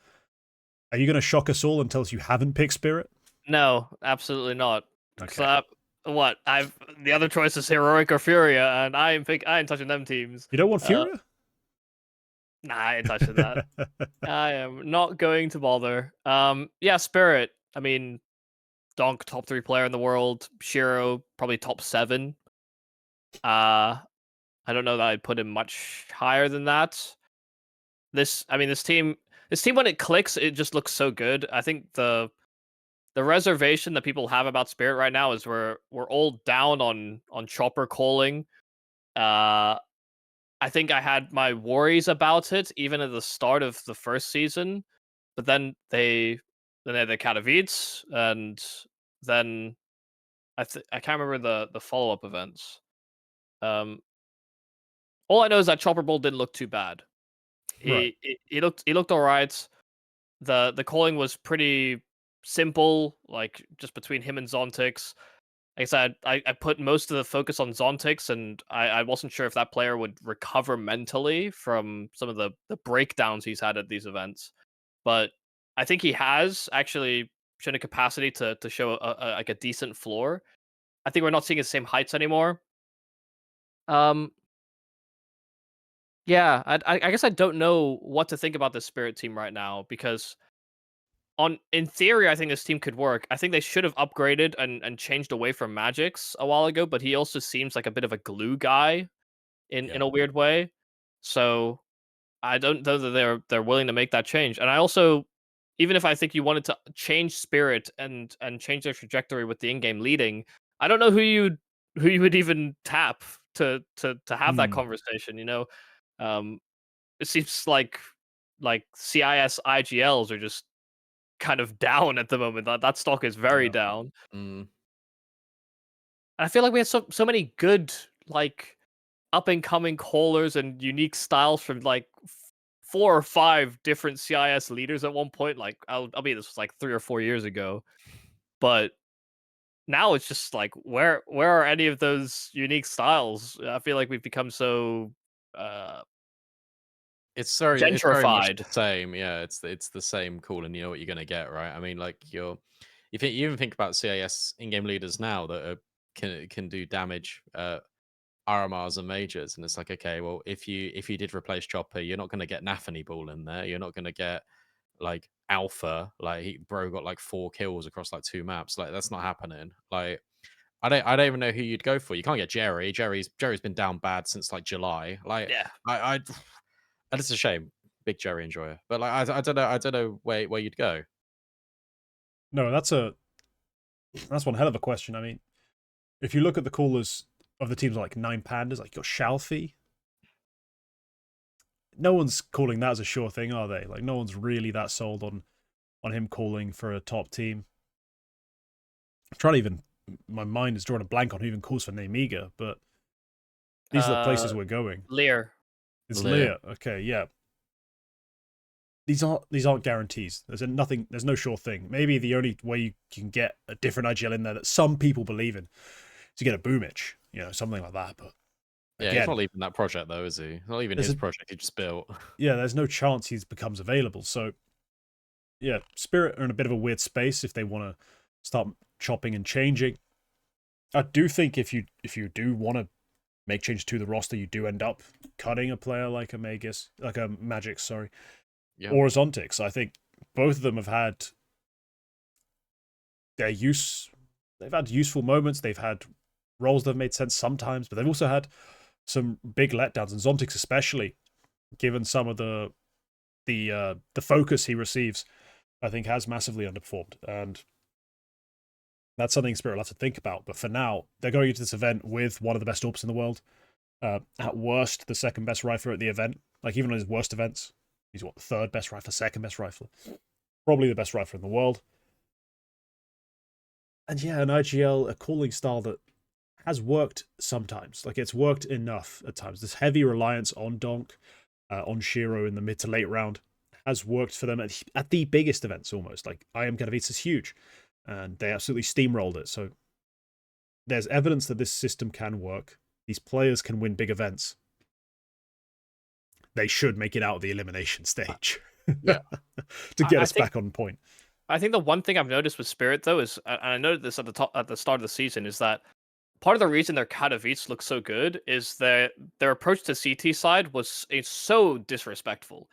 Are you going to shock us all and tell us you haven't picked Spirit? No, absolutely not. Okay. The other choice is Heroic or Furia, and I ain't touching them teams. You don't want Furia? Nah, I ain't touching that. I am not going to bother. Yeah, Spirit. I mean, Donk, top 3 player in the world. Shiro, probably top 7. I don't know that I'd put him much higher than that. This team when it clicks, it just looks so good. I think the reservation that people have about Spirit right now is we're all down on Chopper calling. I think I had my worries about it even at the start of the first season, but then they had the Katowice, and then I can't remember the follow up events. All I know is that Chopper Bowl didn't look too bad. He looked all right. The calling was pretty simple, like just between him and Zontix. Like I said, I put most of the focus on Zontix, and I wasn't sure if that player would recover mentally from some of the breakdowns he's had at these events. But I think he has actually shown a capacity to show like a decent floor. I think we're not seeing his same heights anymore. Yeah, I guess I don't know what to think about this Spirit team right now, because in theory, I think this team could work. I think they should have upgraded and changed away from Magix a while ago, but he also seems like a bit of a glue guy in a weird way. So I don't know that they're willing to make that change. And I also, even if I think you wanted to change Spirit and change their trajectory with the in-game leading, I don't know who you would even tap to have that conversation, you know? It seems like CIS IGLs are just kind of down at the moment. That stock is very down. And I feel like we had so many good, like, up and coming callers and unique styles from like 4 or 5 different CIS leaders at one point. Like, I'll be this was like 3 or 4 years ago, but now it's just like, where are any of those unique styles? I feel like we've become so it's very much gentrified. the same. Yeah, it's the same call, and you know what you're gonna get, right? I mean, like, you even think about CIS in-game leaders now that can do damage, RMRs and majors, and it's like, okay, well, if you did replace Chopper, you're not gonna get Nathany Ball in there. You're not gonna get like Alpha. Like, bro got like 4 kills across like 2 maps. Like, that's not happening. Like, I don't even know who you'd go for. You can't get Jerry. Jerry's been down bad since like July. Like, Yeah. and it's a shame. big Jerry enjoyer. But like I don't know where you'd go. No, that's one hell of a question. I mean, if you look at the callers of the teams like Nine Pandas, like your Shalfie, no one's calling that as a sure thing, are they? Like, no one's really that sold on him calling for a top team. I'm trying to even, my mind is drawing a blank on who even calls for Namiga, but these are the places we're going. Lear. It's Lear. Okay, yeah. These aren't guarantees. There's no sure thing. Maybe the only way you can get a different IGL in there that some people believe in is to get a Boomich, something like that. But yeah, again, he's not leaving that project though, is he? He's not even his project he just built. Yeah, there's no chance he becomes available. So yeah, Spirit are in a bit of a weird space if they want to start chopping and changing. I do think if you do want to make changes to the roster, you do end up cutting a player like a Magic, sorry, or a Zontix. I think both of them have had their use. They've had useful moments. They've had roles that have made sense sometimes, but they've also had some big letdowns, and Zontix especially, given some of the focus he receives, I think has massively underperformed, and that's something Spirit will have to think about. But for now, they're going into this event with one of the best AWPs in the world. At worst, the second best rifler at the event. Like, even on his worst events, he's the third best rifler, second best rifler. Probably the best rifler in the world. And yeah, an IGL, a calling style that has worked sometimes. Like, it's worked enough at times. This heavy reliance on Donk, on Shiro in the mid to late round has worked for them at the biggest events almost. Like, IM Katowice is huge, and they absolutely steamrolled it. So there's evidence that this system can work. These players can win big events. They should make it out of the elimination stage. Yeah. To get us back on point. I think the one thing I've noticed with Spirit though is, and I noted this at the start of the season, is that part of the reason their Katowice looks so good is that their approach to CT side was so disrespectful.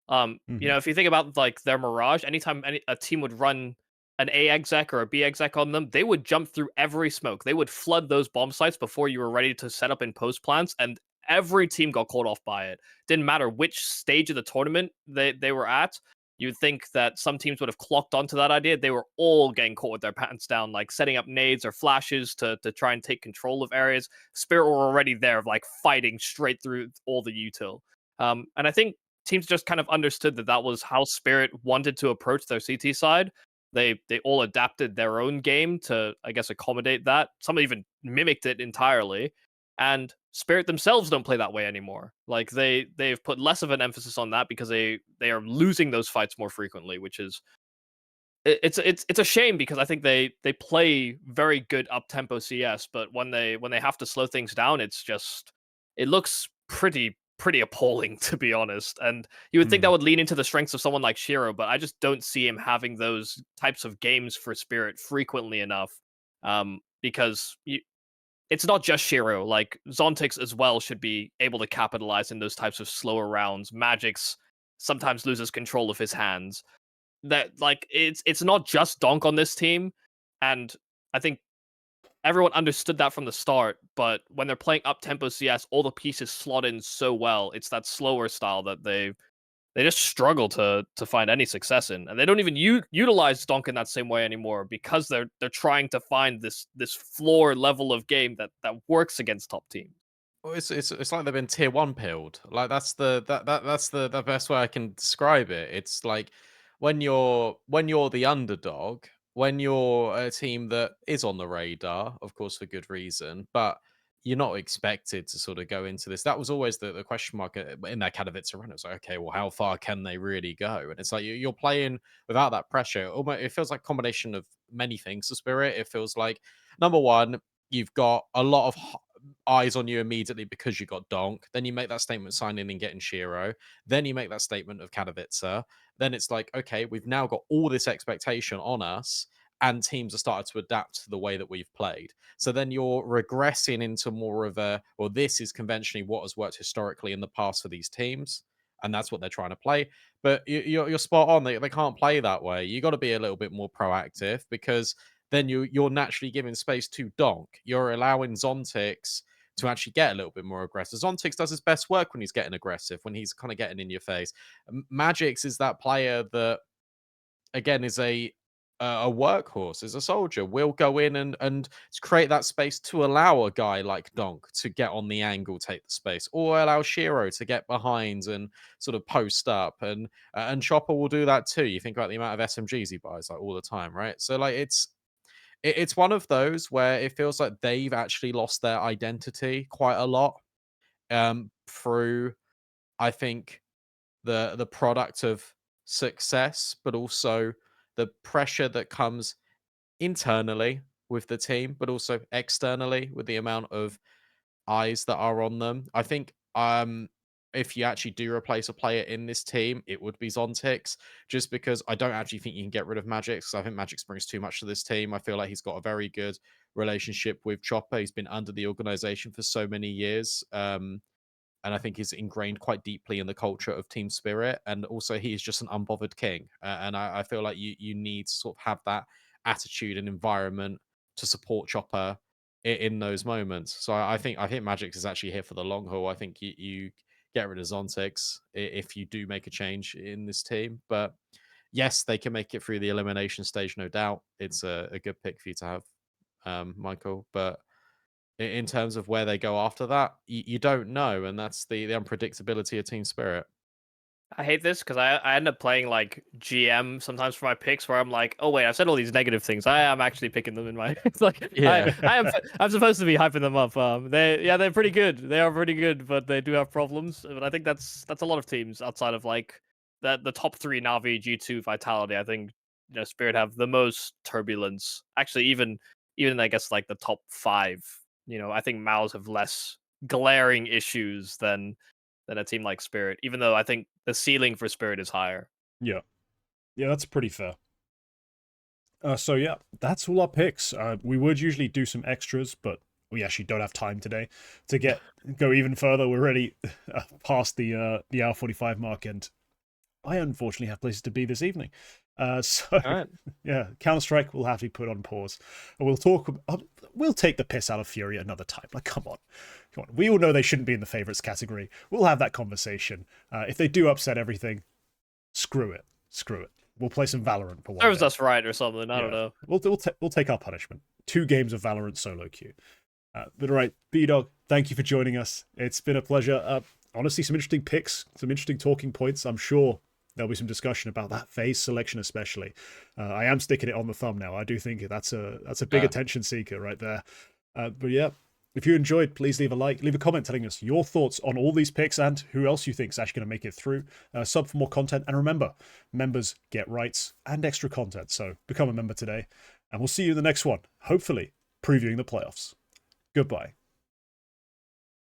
If you think about like their Mirage, anytime a team would run an A exec or a B exec on them, they would jump through every smoke. They would flood those bomb sites before you were ready to set up in post plants, and every team got called off by it. Didn't matter which stage of the tournament they were at. You'd think that some teams would have clocked onto that idea. They were all getting caught with their pants down, like setting up nades or flashes to try and take control of areas. Spirit were already there, like fighting straight through all the util. And I think teams just kind of understood that was how Spirit wanted to approach their CT side. They all adapted their own game to, I guess, accommodate that. Some even mimicked it entirely. And Spirit themselves don't play that way anymore. Like they've put less of an emphasis on that because they are losing those fights more frequently, which is it's a shame because I think they play very good up tempo CS, but when they have to slow things down, it looks pretty appalling, to be honest. And you would think that would lean into the strengths of someone like Shiro, but I just don't see him having those types of games for Spirit frequently enough. Because it's not just Shiro. Like Zontix as well should be able to capitalize in those types of slower rounds. Magix sometimes loses control of his hands. That like it's not just Donk on this team, and I think everyone understood that from the start. But when they're playing up tempo CS, all the pieces slot in so well. It's that slower style that they just struggle to find any success in, and they don't even utilize Donk in that same way anymore because they're trying to find this floor level of game that works against top teams. Well, it's like they've been tier 1 pilled. Like that's the best way I can describe it. It's like when you're the underdog, when you're a team that is on the radar, of course for good reason, but you're not expected to sort of go into this. That was always the question mark in that Katowice run. It was like, okay, well, how far can they really go? And it's like you're playing without that pressure. Almost, it feels like a combination of many things to Spirit. It feels like, number one, you've got a lot of eyes on you immediately because you got Donk. Then you make that statement signing and getting Shiro. Then you make that statement of Katowice. Then it's like, okay, we've now got all this expectation on us, and teams are starting to adapt to the way that we've played. So then you're regressing into more of a, well, this is conventionally what has worked historically in the past for these teams, and that's what they're trying to play. But you're spot on. They can't play that way. You got to be a little bit more proactive because then you're naturally giving space to Donk. You're allowing Zontix to actually get a little bit more aggressive. Zontix does his best work when he's getting aggressive, when he's kind of getting in your face. Magix is that player that, again, is a workhorse, is a soldier, will go in and create that space to allow a guy like Donk to get on the angle, take the space, or allow Shiro to get behind and sort of post up. And Chopper will do that too. You think about the amount of SMGs he buys like all the time, right? So like it's one of those where it feels like they've actually lost their identity quite a lot through, I think, the product of success, but also the pressure that comes internally with the team, but also externally with the amount of eyes that are on them. I think if you actually do replace a player in this team, it would be Zontix, just because I don't actually think you can get rid of Magix, because I think Magix brings too much to this team. I feel like he's got a very good relationship with Chopper. He's been under the organization for so many years. And I think he's ingrained quite deeply in the culture of team spirit. And also, he is just an unbothered king. And I feel like you need to sort of have that attitude and environment to support Chopper in those moments. So I think Magix is actually here for the long haul. I think you get rid of Zontix if you do make a change in this team. But yes, they can make it through the elimination stage, no doubt. It's a good pick for you to have, Michael. But in terms of where they go after that, you don't know, and that's the unpredictability of team spirit. I hate this because I end up playing like GM sometimes for my picks where I'm like, oh wait, I've said all these negative things. I am actually picking them in my it's like Yeah. I'm supposed to be hyping them up. They're pretty good. They are pretty good, but they do have problems. But I think that's a lot of teams outside of like the top three Navi, G2, Vitality. I think Spirit have the most turbulence. Actually, even I guess like the top five. I think MOUZ have less glaring issues than a team like Spirit, even though I think the ceiling for Spirit is higher. Yeah, that's pretty fair. So yeah, that's all our picks. We would usually do some extras, but we actually don't have time today to go even further. We're already past the hour 45 mark, and I unfortunately have places to be this evening. So right. Yeah, Counter-Strike will have to be put on pause. We'll take the piss out of Fury another time. Like, come on. We all know they shouldn't be in the favorites category. We'll have that conversation. If they do upset everything, screw it. We'll play some Valorant for one. Serves us right or something. I don't know. We'll take our punishment. 2 games of Valorant solo queue. But all right, BDog, thank you for joining us. It's been a pleasure. Honestly, some interesting picks, some interesting talking points. I'm sure there'll be some discussion about that FaZe selection, especially. I am sticking it on the thumb now. I do think that's a big attention seeker right there. But yeah, if you enjoyed, please leave a like, leave a comment telling us your thoughts on all these picks and who else you think is actually going to make it through. Sub for more content, and remember, members get rights and extra content. So become a member today, and we'll see you in the next one. Hopefully, previewing the playoffs. Goodbye.